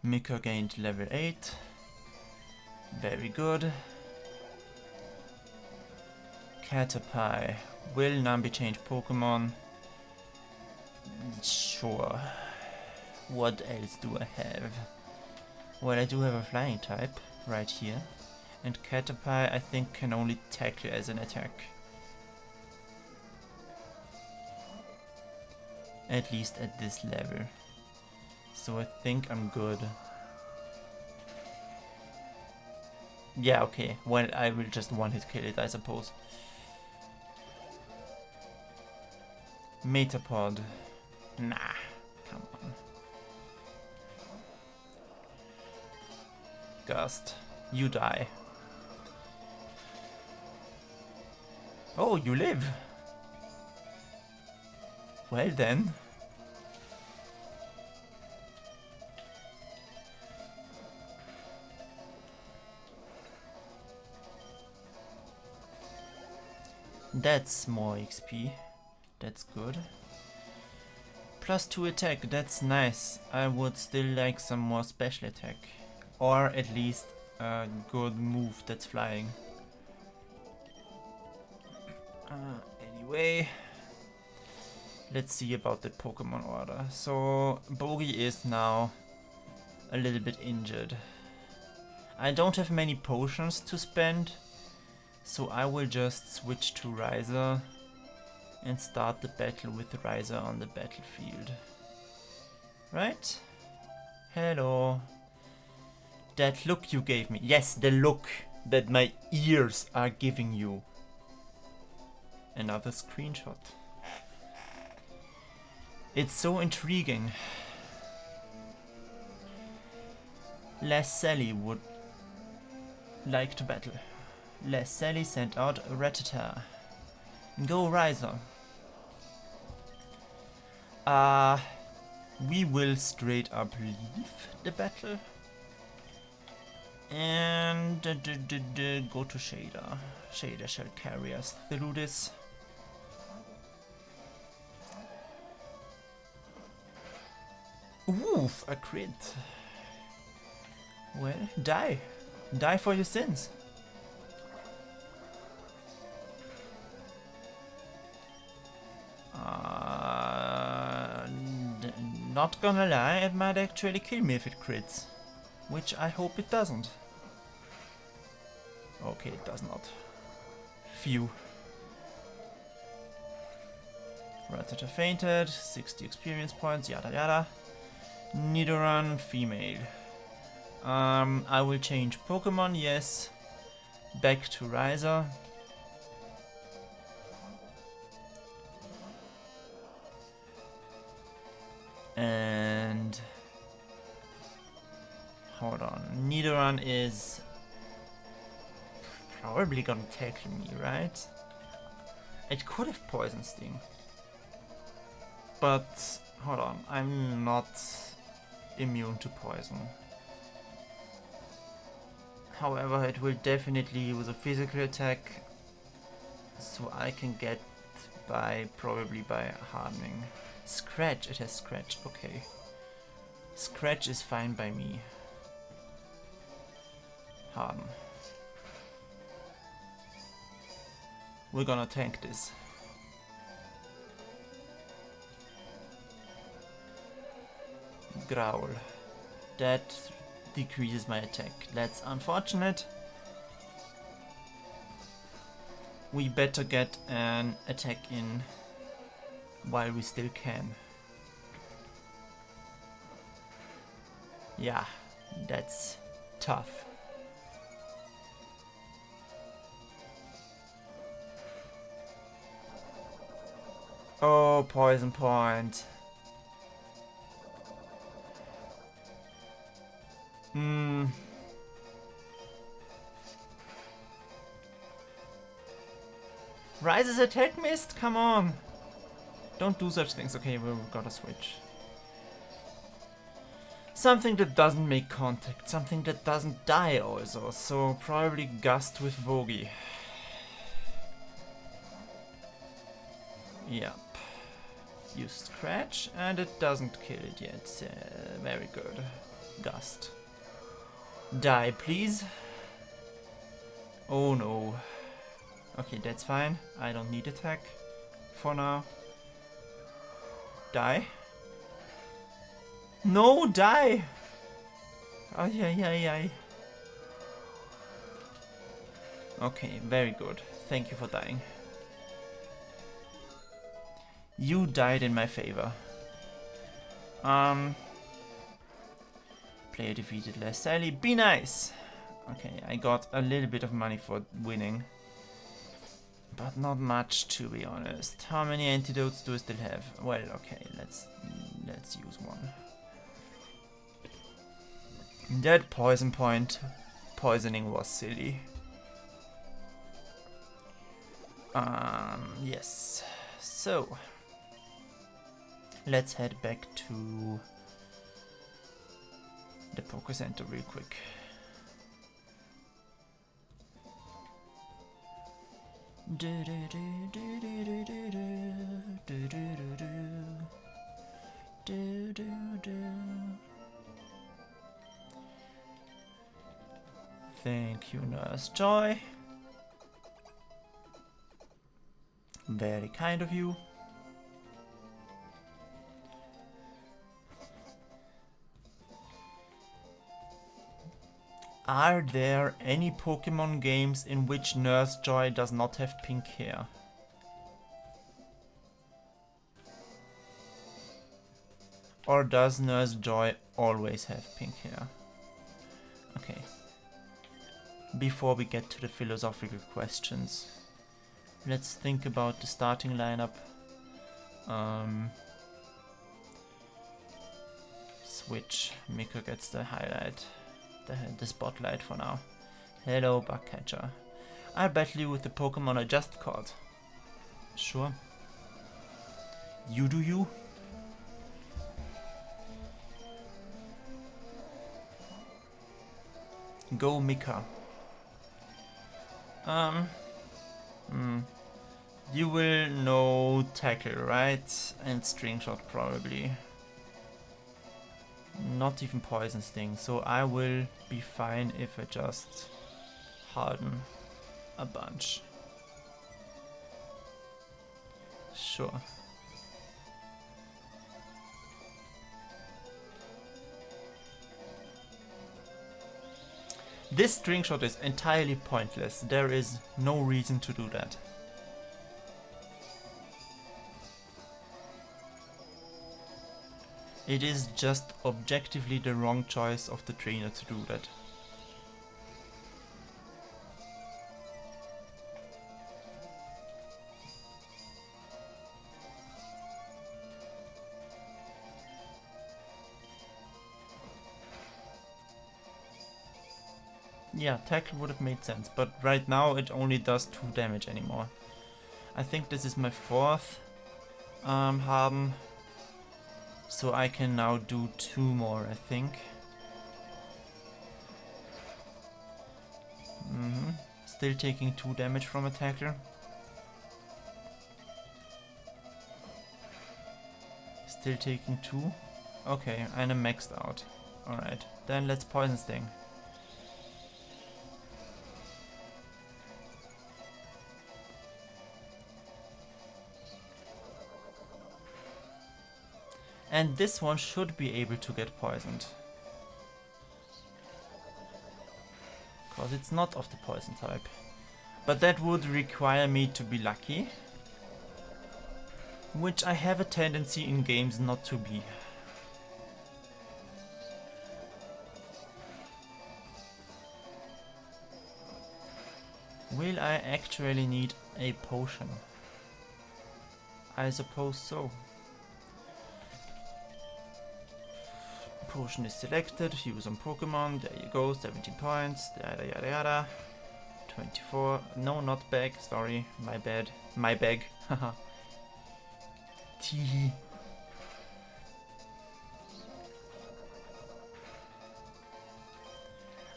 Mika gained level 8. Very good. Caterpie. Will numby change Pokemon? Sure. What else do I have? Well, I do have a flying type right here. And Caterpie I think can only tackle as an attack. At least at this level. So I think I'm good. Yeah, okay. Well, I will just one-hit kill it, I suppose. Metapod. Nah, come on. Gust, you die. Oh, you live. Well then. That's more XP. That's good. +2 attack, that's nice. I would still like some more special attack. Or at least a good move that's flying. Anyway, let's see about the Pokemon order. So, Bogey is now a little bit injured. I don't have many potions to spend, so I will just switch to Riser and start the battle with Riser on the battlefield. Right? Hello. That look you gave me. Yes, the look that my ears are giving you. Another screenshot. It's so intriguing. Les Sally would like to battle. Les Sally sent out Rattata. Go Riser. We will straight up leave the battle. And go to Shader. Shader shall carry us through this. Oof, a crit. Well, die. Die for your sins. Not gonna lie, it might actually kill me if it crits. Which I hope it doesn't. Okay, it does not. Phew. Rattata fainted, 60 experience points, yada yada. Nidoran, female. I will change Pokemon, yes. Back to Riser. And hold on, Nidoran is probably gonna tackle me, right? It could have Poison Sting. But hold on, I'm not immune to poison. However, it will definitely use a physical attack, so I can get by probably by hardening. Scratch, it has Scratch, okay. Scratch is fine by me. Harden. We're gonna tank this. Growl. That decreases my attack. That's unfortunate. We better get an attack in while we still can. Yeah, That's tough. Oh, poison point. Rise's attack missed? Come on. Don't do such things. Okay, we've got to switch. Something that doesn't make contact. Something that doesn't die also. So probably Gust with Vogie. Yep. You scratch and it doesn't kill it yet. Very good. Gust. Die, please. Oh no. Okay, that's fine. I don't need attack for now. Die. No, die! Ay, ay, ay, ay. Okay, very good. Thank you for dying. You died in my favor. Player defeated less Sally. Be nice! Okay, I got a little bit of money for winning. But not much, to be honest. How many antidotes do I still have? Well, okay, let's use one. That poison point poisoning was silly. Yes. So let's head back to the Poké Center real quick. Thank you, Nurse Joy. Very kind of you. Are there any Pokemon games in which Nurse Joy does not have pink hair? Or does Nurse Joy always have pink hair? Okay. Before we get to the philosophical questions, let's think about the starting lineup. Switch. Miko gets the highlight. The spotlight for now. Hello, Bugcatcher. I'll battle you with the Pokemon I just caught. Sure. You do you. Go, Mika. You will know Tackle, right? And String Shot probably. Not even Poison Sting, so I will be fine if I just harden a bunch. Sure. This String Shot is entirely pointless. There is no reason to do that. It is just objectively the wrong choice of the trainer to do that. Yeah, Tackle would have made sense, but right now it only does 2 damage anymore. I think this is my 4th Harden. So I can now do 2 more, I think. Still taking 2 damage from a Tackler. Still taking 2. Okay, and I'm maxed out. Alright, then let's Poison Sting. And this one should be able to get poisoned. Because it's not of the poison type. But that would require me to be lucky. Which I have a tendency in games not to be. Will I actually need a potion? I suppose so. Potion is selected, use on Pokemon, there you go, 17 points, yada yada yada. 24, no, not bag, sorry, my bad, my bag, haha. Teehee.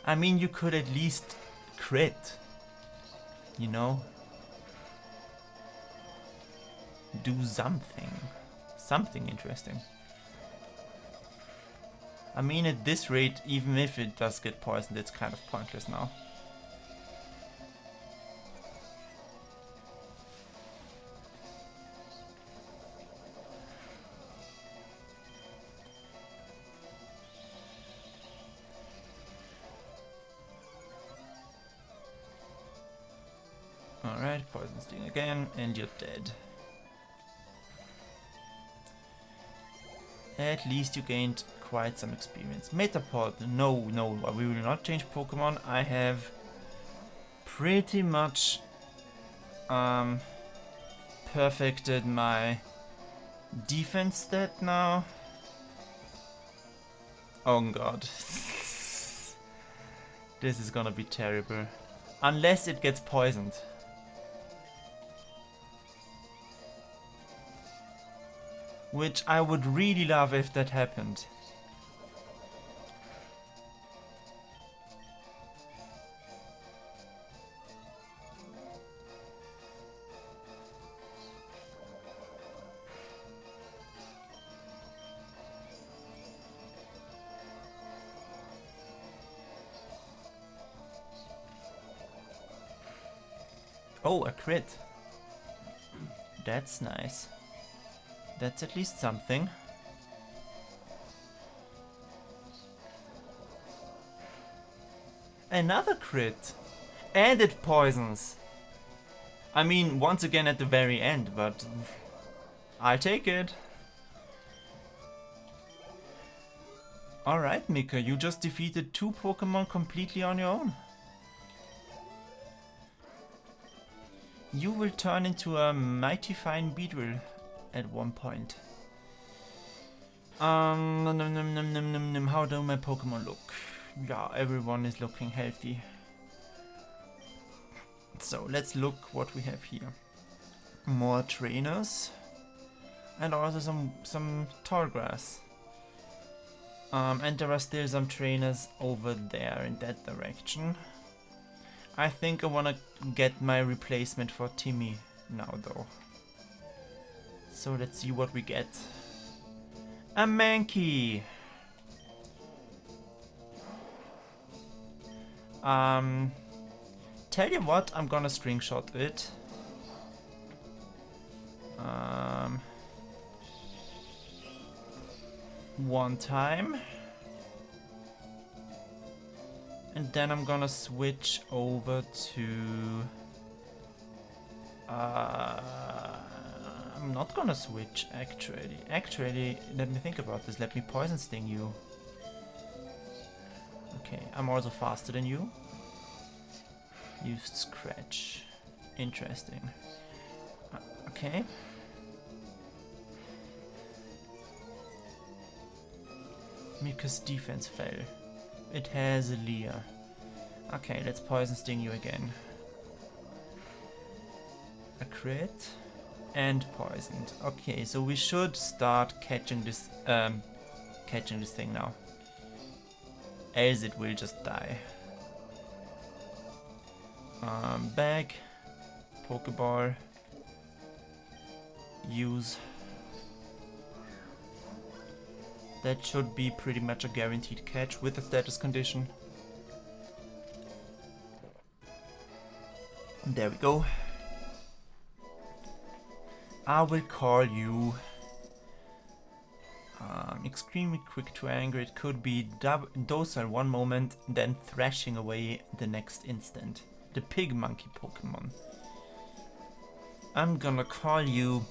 I mean, you could at least crit, you know? Do something interesting. I mean, at this rate, even if it does get poisoned, it's kind of pointless now. Alright, poison sting again, and you're dead. At least you gained quite some experience. Metapod, no, we will not change Pokemon. I have pretty much perfected my defense stat now. Oh god. This is gonna be terrible. Unless it gets poisoned. Which I would really love if that happened. Oh, a crit. That's nice. That's at least something. Another crit! And it poisons! I mean, once again at the very end, but I'll take it. Alright, Mika, you just defeated 2 Pokemon completely on your own. You will turn into a mighty fine Beedrill at one point. How do my Pokemon look? Yeah, everyone is looking healthy. So let's look what we have here. More trainers. And also some tall grass. And there are still some trainers over there in that direction. I think I wanna get my replacement for Timmy now though. So let's see what we get. A Mankey! Tell you what, I'm gonna string shot it. One time. And then I'm gonna switch over to... I'm not gonna switch, actually. Actually, let me think about this. Let me poison sting you. Okay, I'm also faster than you. Used scratch. Interesting. Okay. Mika's defense fell. It has a Leer. Okay, let's poison sting you again. A crit. And poisoned. Okay, so we should start catching this thing now. Else it will just die. Bag. Pokeball. Use. That should be pretty much a guaranteed catch with the status condition. There we go. I will call you extremely quick to anger. It could be docile one moment, then thrashing away the next instant. The pig monkey Pokemon. I'm gonna call you...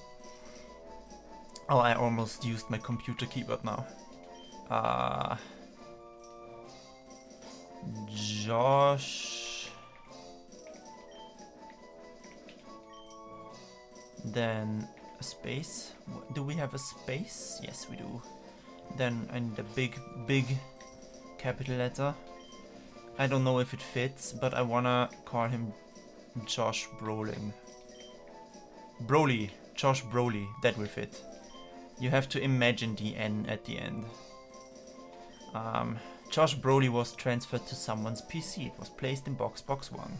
Oh, I almost used my computer keyboard now. Then a space. Do we have a space? Yes, we do. Then I need a big capital letter. I don't know if it fits, but I wanna call him Josh Brolin. Broly. Josh Broly. That will fit. You have to imagine the N at the end. Josh Broly was transferred to someone's PC. It was placed in box 1.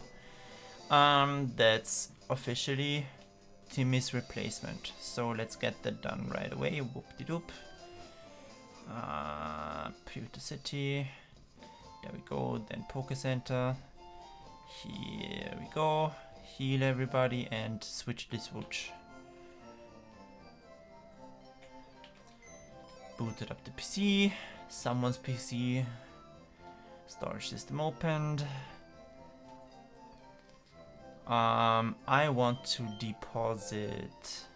That's officially Timmy's replacement. So let's get that done right away. Whoop-de-doop. Pewter City. There we go. Then Poke Center. Here we go. Heal everybody and switch this switch. Booted up the PC. Someone's PC. Storage system opened. I want to deposit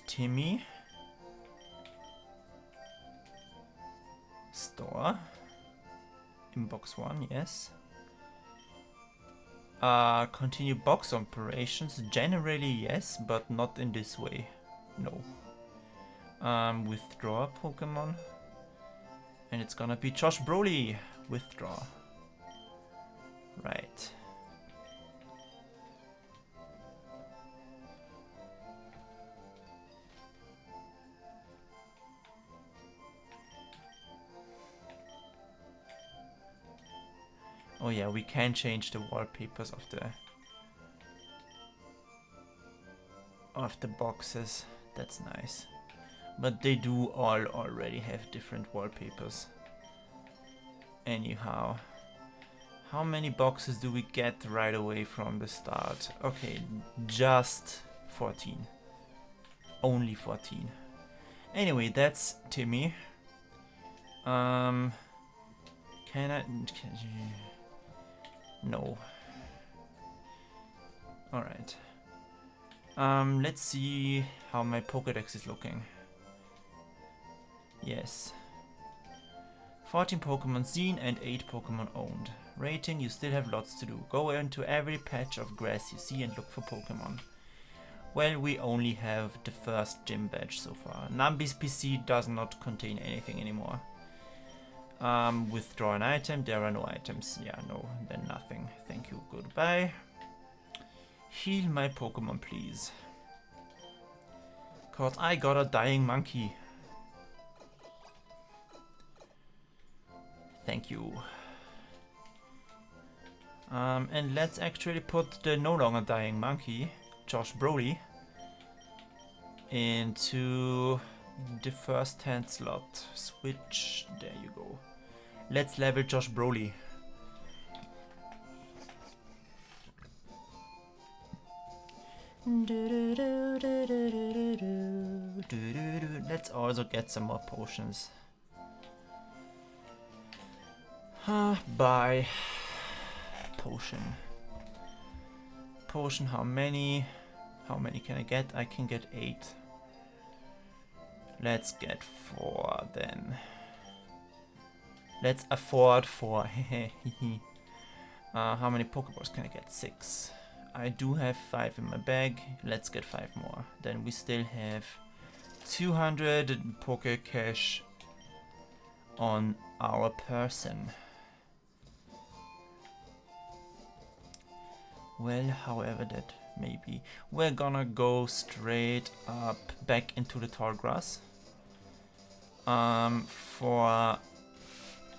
Timmy. Store. Inbox 1, yes. Continue box operations. Generally, yes, but not in this way. No. Withdraw Pokemon. And it's gonna be Josh Broly. Withdraw. Right. Oh yeah, we can change the wallpapers of the boxes. That's nice. But they do all already have different wallpapers. Anyhow. How many boxes do we get right away from the start? Okay, just 14. Only 14. Anyway, that's Timmy. Can I... No. Alright. Let's see how my Pokédex is looking. Yes. 14 Pokemon seen and 8 Pokemon owned. Rating, you still have lots to do. Go into every patch of grass you see and look for Pokemon. Well, we only have the first gym badge so far. Numby's PC does not contain anything anymore. Withdraw an item, there are no items. Yeah, no, then nothing. Thank you, goodbye. Heal my Pokemon, please. Cause I got a dying monkey. Thank you. And let's actually put the no longer dying monkey, Josh Broly, into the first hand slot. Switch, there you go. Let's level Josh Broly. Let's also get some more potions. Buy potion. Potion, how many? How many can I get? I can get 8. Let's get 4 then. Let's afford 4. How many Pokeballs can I get? 6. I do have 5 in my bag. Let's get 5 more. Then we still have 200 Poke Cash on our person. Well, however that may be, we're gonna go straight up back into the tall grass. I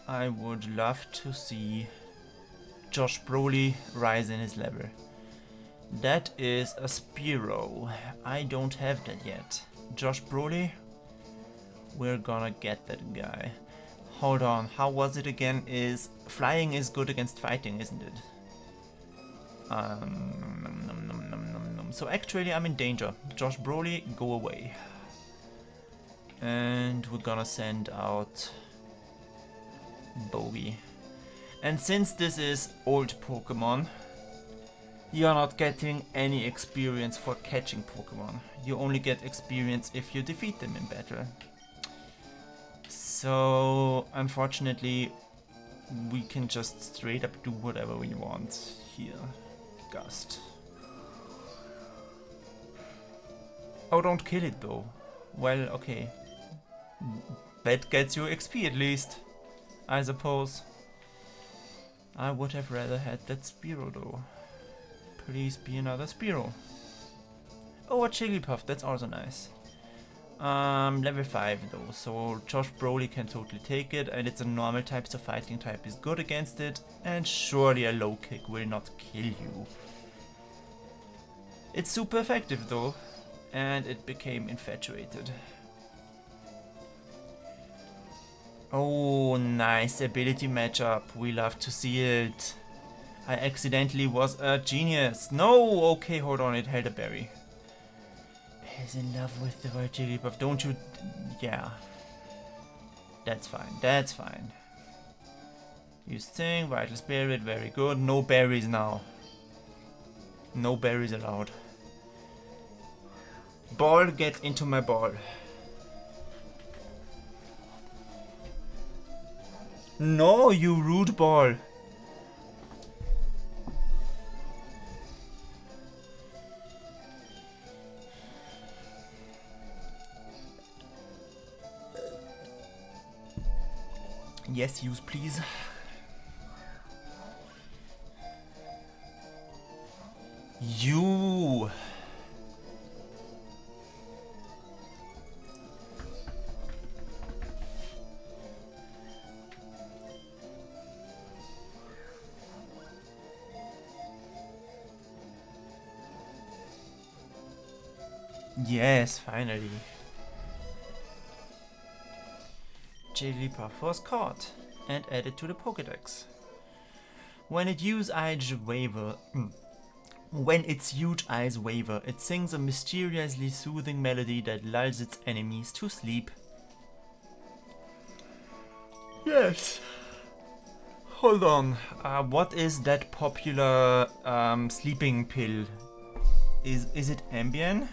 would love to see Josh Broly rise in his level. That is a Spearow. I don't have that yet. Josh Broly, we're gonna get that guy. Hold on, how was it again? Is flying is good against fighting, isn't it? So actually I'm in danger. Josh Broly, go away. And we're gonna send out Bogey. And since this is old Pokemon, you're not getting any experience for catching Pokemon. You only get experience if you defeat them in battle. So unfortunately we can just straight up do whatever we want here. Gust. Oh, don't kill it though. Well, okay. That gets you XP at least, I suppose. I would have rather had that Spearow though. Please be another Spearow. Oh, a Jigglypuff, that's also nice. Level 5 though, so Josh Broly can totally take it, and it's a normal type, so fighting type is good against it, and surely a low kick will not kill you. It's super effective though, and it became infatuated. Oh, nice ability matchup, we love to see it. I accidentally was a genius. No, okay, hold on, it held a berry. Is in love with the white Jigglypuff, don't you? Yeah. That's fine, that's fine. Use Sting, Vital Spirit, very good. No berries now. No berries allowed. Ball, get into my ball. No, you rude ball. Yes, use please. You. Yes, finally. Jigglypuff was caught and added to the Pokédex. When its huge eyes waver, it sings a mysteriously soothing melody that lulls its enemies to sleep. Yes. Hold on. What is that popular sleeping pill? Is it Ambien?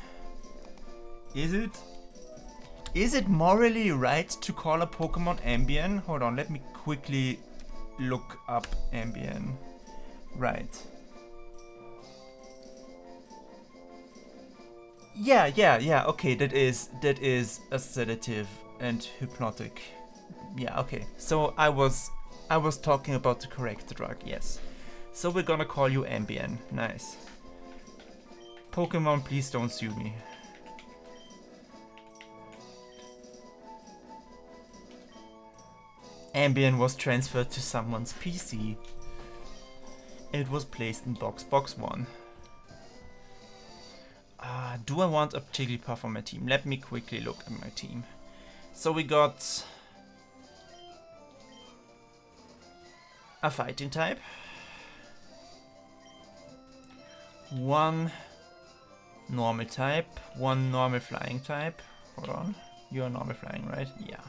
Is it morally right to call a Pokemon Ambien? Hold on, let me quickly look up Ambien. Right. Yeah, okay, that is a sedative and hypnotic. Yeah, okay. So I was talking about the correct drug, yes. So we're gonna call you Ambien. Nice. Pokemon, please don't sue me. Ambien was transferred to someone's PC. It was placed in box 1. Do I want a Jigglypuff on my team? Let me quickly look at my team. So we got a fighting type, one normal type, one normal flying type. Hold on, you're normal flying, right? Yeah.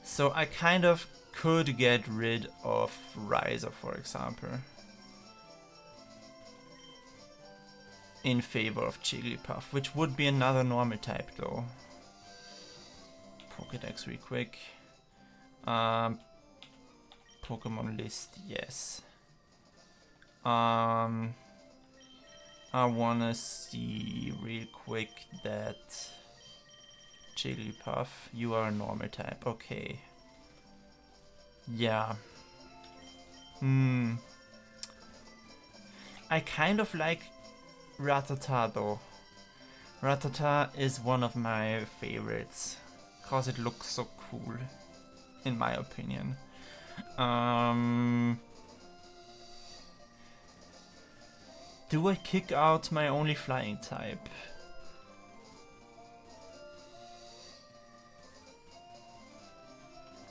So I kind of could get rid of Riser, for example, in favor of Jigglypuff, which would be another normal type though. Pokédex real quick. Pokemon list, yes. I wanna see real quick that Jigglypuff, you are a normal type, okay. Yeah. I kind of like Rattata though. Rattata is one of my favorites, cause it looks so cool, in my opinion. Do I kick out my only flying type?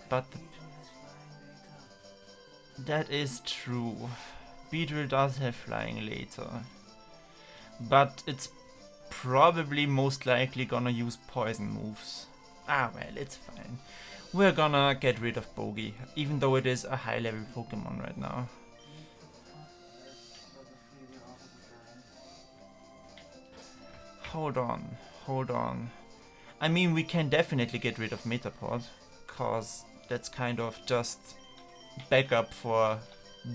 But that is true. Beedrill does have flying later. But it's probably most likely gonna use poison moves. Ah well, it's fine. We're gonna get rid of Bogey, even though it is a high level Pokemon right now. Hold on. I mean, we can definitely get rid of Metapod, cause that's kind of just backup for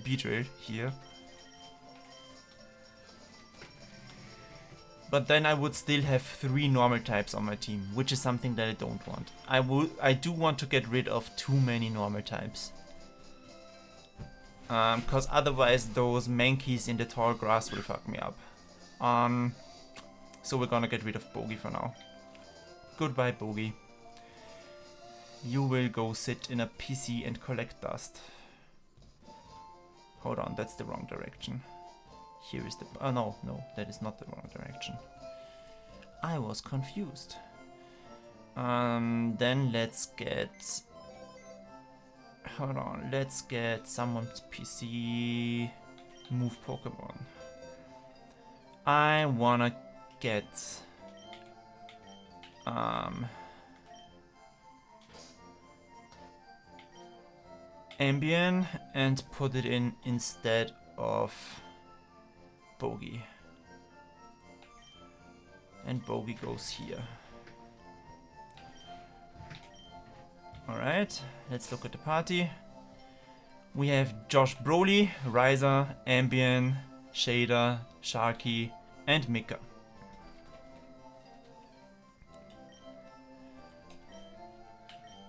Beedrill here. But then I would still have 3 normal types on my team, which is something that I don't want. I do want to get rid of too many normal types. Cause otherwise those mankeys in the tall grass will fuck me up. So we're gonna get rid of Bogey for now. Goodbye, Bogey. You will go sit in a PC and collect dust. Hold on, that's the wrong direction. Here is the... Oh, no, that is not the wrong direction. I was confused. Then let's get... Hold on, let's get someone's PC... Move Pokemon. I wanna get... Ambien and put it in instead of Bogey. And Bogey goes here. Alright, let's look at the party. We have Josh Broly, Riser, Ambien, Shader, Sharky, and Mika.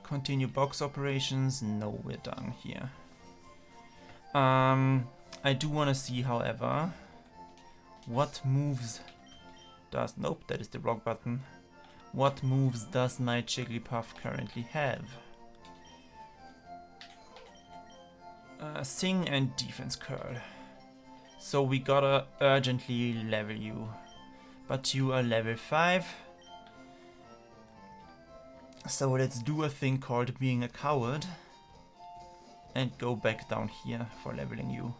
Continue box operations. No, we're done here. I do want to see, however, what moves does... Nope, that is the wrong button. What moves does my Jigglypuff currently have? Sing and Defense Curl. So we gotta urgently level you. But you are level 5. So let's do a thing called being a coward. And go back down here for leveling you.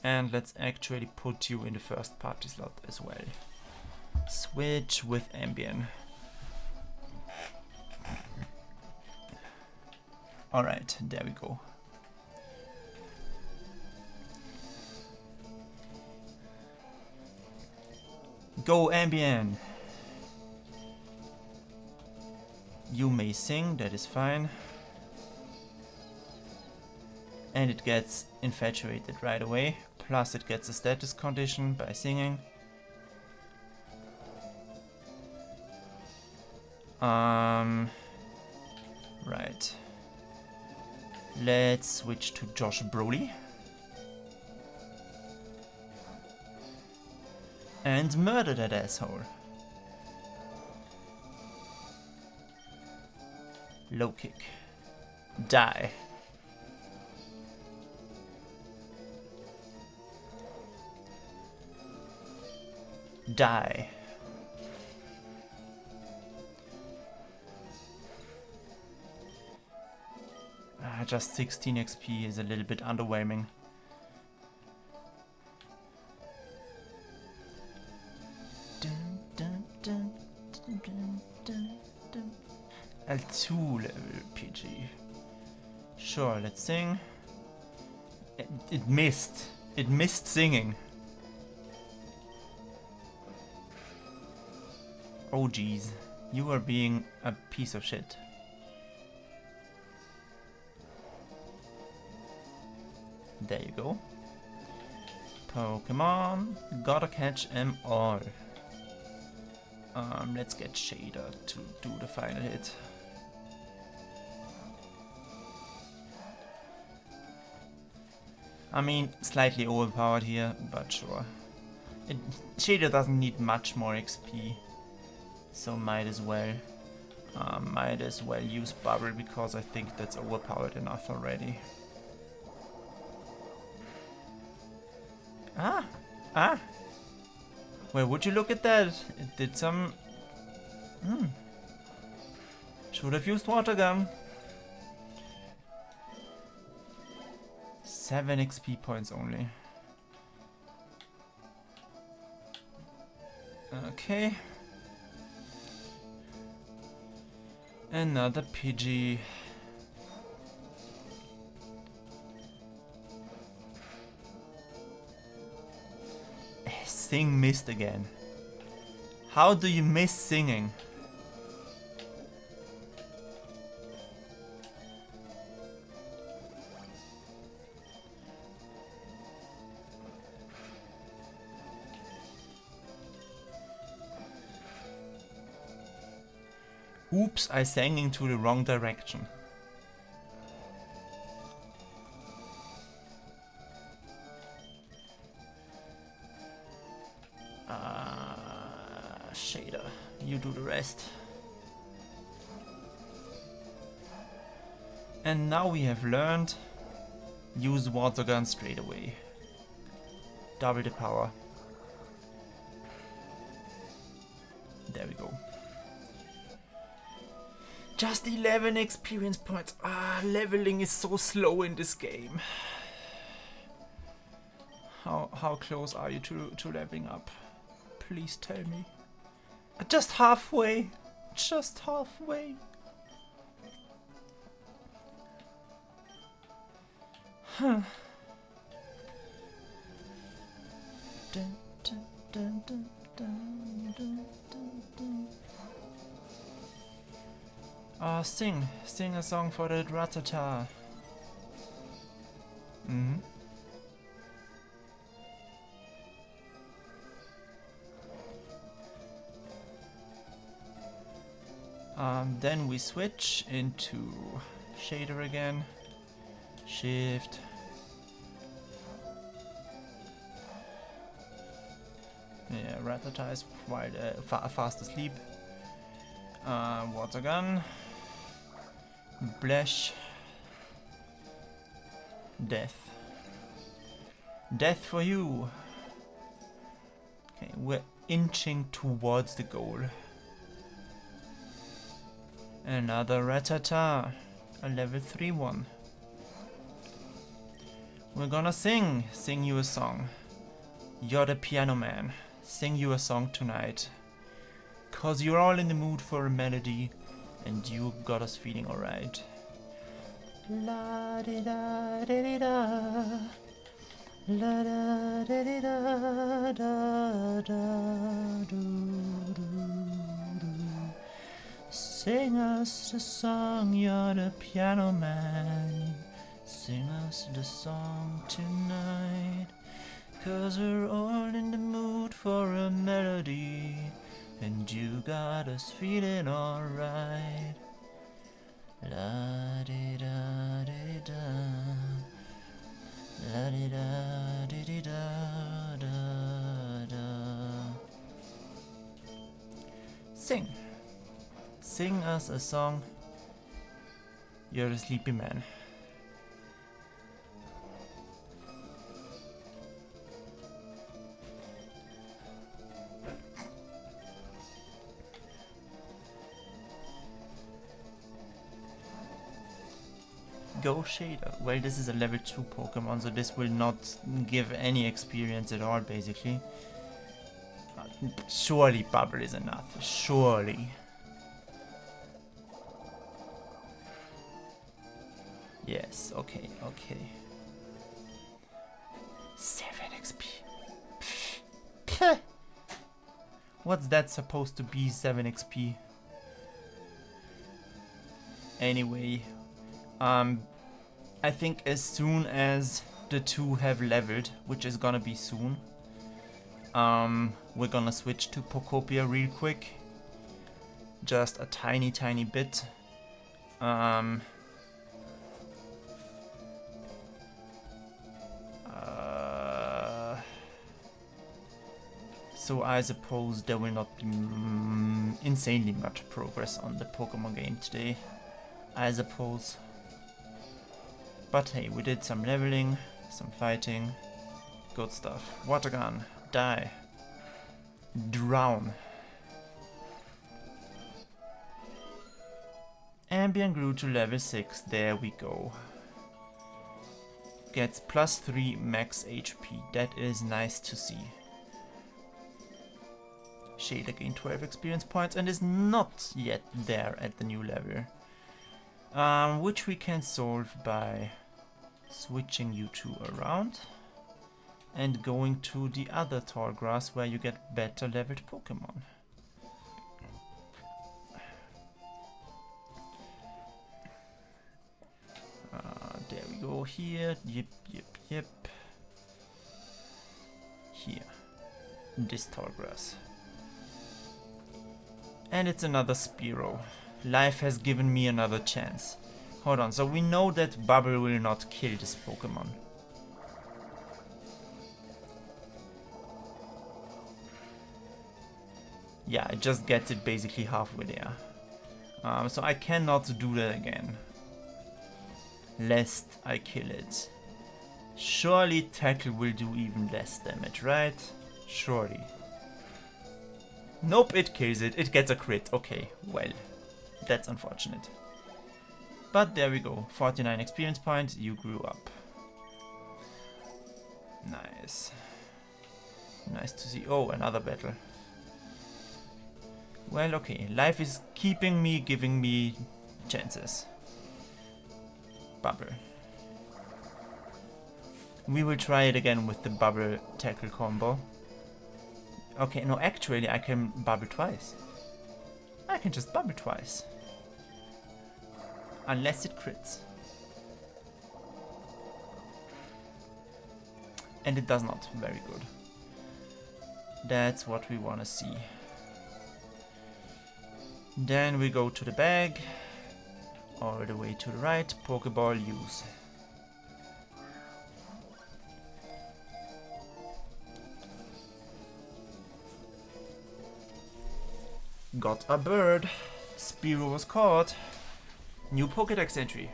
And let's actually put you in the first party slot as well. Switch with Ambien. Alright, there we go. Go Ambien! You may sing, that is fine. And it gets infatuated right away. Plus it gets a status condition by singing. Right. Let's switch to Josh Broly. And murder that asshole. Low kick. Die. Die. Just 16 XP is a little bit underwhelming. L2 level PG. Sure, let's sing. It missed. It missed singing. Oh jeez, you are being a piece of shit. There you go. Pokemon, gotta catch them all. Let's get Shader to do the final hit. I mean, slightly overpowered here, but sure. Shader doesn't need much more XP, so might as well use Bubble, because I think that's overpowered enough already. Well, would you look at that? It did some... Should have used Water Gun. 7 XP points only. Okay. Another Pidgey. Sing missed again. How do you miss singing? Oops, I sang into the wrong direction. Shader, you do the rest. And now we have learned, use water gun straight away. Double the power. There we go. Just 11 experience points. Ah, leveling is so slow in this game. How close are you to leveling up? Please tell me. Just halfway. Just halfway. Huh. Dun, dun, dun, dun, dun, dun, dun, dun. Sing a song for the Ratata. Then we switch into shader again. Shift. Yeah, Ratata is quite fast asleep. Water gun. Blesh. Death. Death for you. Okay, we're inching towards the goal. Another Ratata. A level 3 one. We're gonna sing you a song. You're the piano man. Sing you a song tonight. 'Cause you're all in the mood for a melody and you got us feeling alright. La di da di di da. La da di di da da da do do do. Sing us the song, you're the piano man. Sing us the song tonight. 'Cause we're all in the mood for a melody and you got us feeling alright. La di da di da. La di da di da da da. Sing. Sing us a song. You're a sleepy man. Go Shader. Well, this is a level 2 Pokemon, so this will not give any experience at all, basically. Surely Bubble is enough. Surely. Yes, okay, okay. 7 XP. What's that supposed to be, 7 XP? Anyway, I think as soon as the two have leveled, which is gonna be soon, we're gonna switch to Pokopia real quick. Just a tiny bit. So I suppose there will not be insanely much progress on the Pokemon game today. I suppose. But hey, we did some leveling, some fighting. Good stuff. Water gun. Die. Drown. Ambient grew to level 6. There we go. Gets +3 max HP. That is nice to see. Shader gained 12 experience points and is not yet there at the new level. Which we can solve by switching you two around and going to the other tall grass where you get better leveled Pokemon. There we go, here, yep. Here, this tall grass. And it's another Spearow. Life has given me another chance. Hold on, so we know that Bubble will not kill this Pokemon. Yeah, it just gets it basically halfway there. So I cannot do that again. Lest I kill it. Surely Tackle will do even less damage, right? Surely. Nope, it kills it. It gets a crit. Okay, well. That's unfortunate. But there we go. 49 experience points. You grew up. Nice. Nice to see. Oh, another battle. Well, okay. Life is keeping me, giving me chances. Bubble. We will try it again with the Bubble Tackle combo. Okay, no, actually I can Bubble twice. I can just Bubble twice. Unless it crits. And it does not. Very good. That's what we want to see. Then we go to the bag. All the way to the right. Pokeball use. Got a bird. Spearow was caught. New Pokédex entry.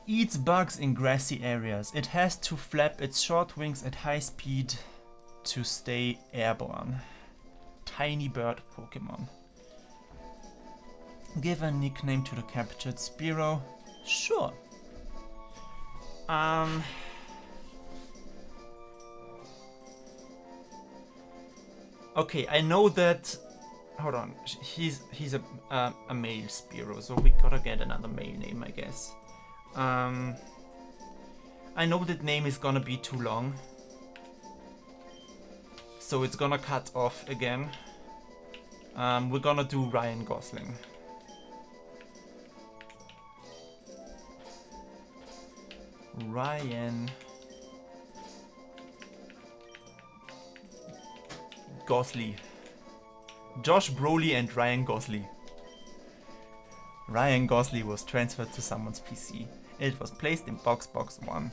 Eats bugs in grassy areas. It has to flap its short wings at high speed to stay airborne. Tiny bird Pokemon. Give a nickname to the captured Spearow. Sure. Okay, I know that. Hold on, he's a male Spearow, so we gotta get another male name, I guess. I know that name is gonna be too long, so it's gonna cut off again. We're gonna do Ryan Gosling. Ryan Gosling. Josh Brolin and Ryan Gosling. Ryan Gosling was transferred to someone's PC. It was placed in box 1.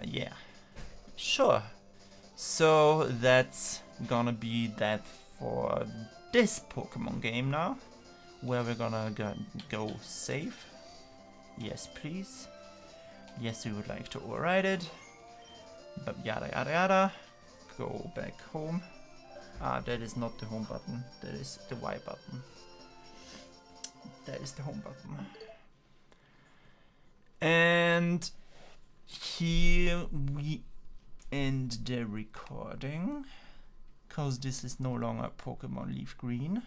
Yeah. Sure. So that's gonna be that for this Pokemon game now. Where we're gonna go save. Yes, please. Yes, we would like to override it. But yada yada yada. Go back home. Ah, that is not the home button. That is the Y button. That is the home button. And here we end the recording. Because this is no longer Pokemon Leaf Green.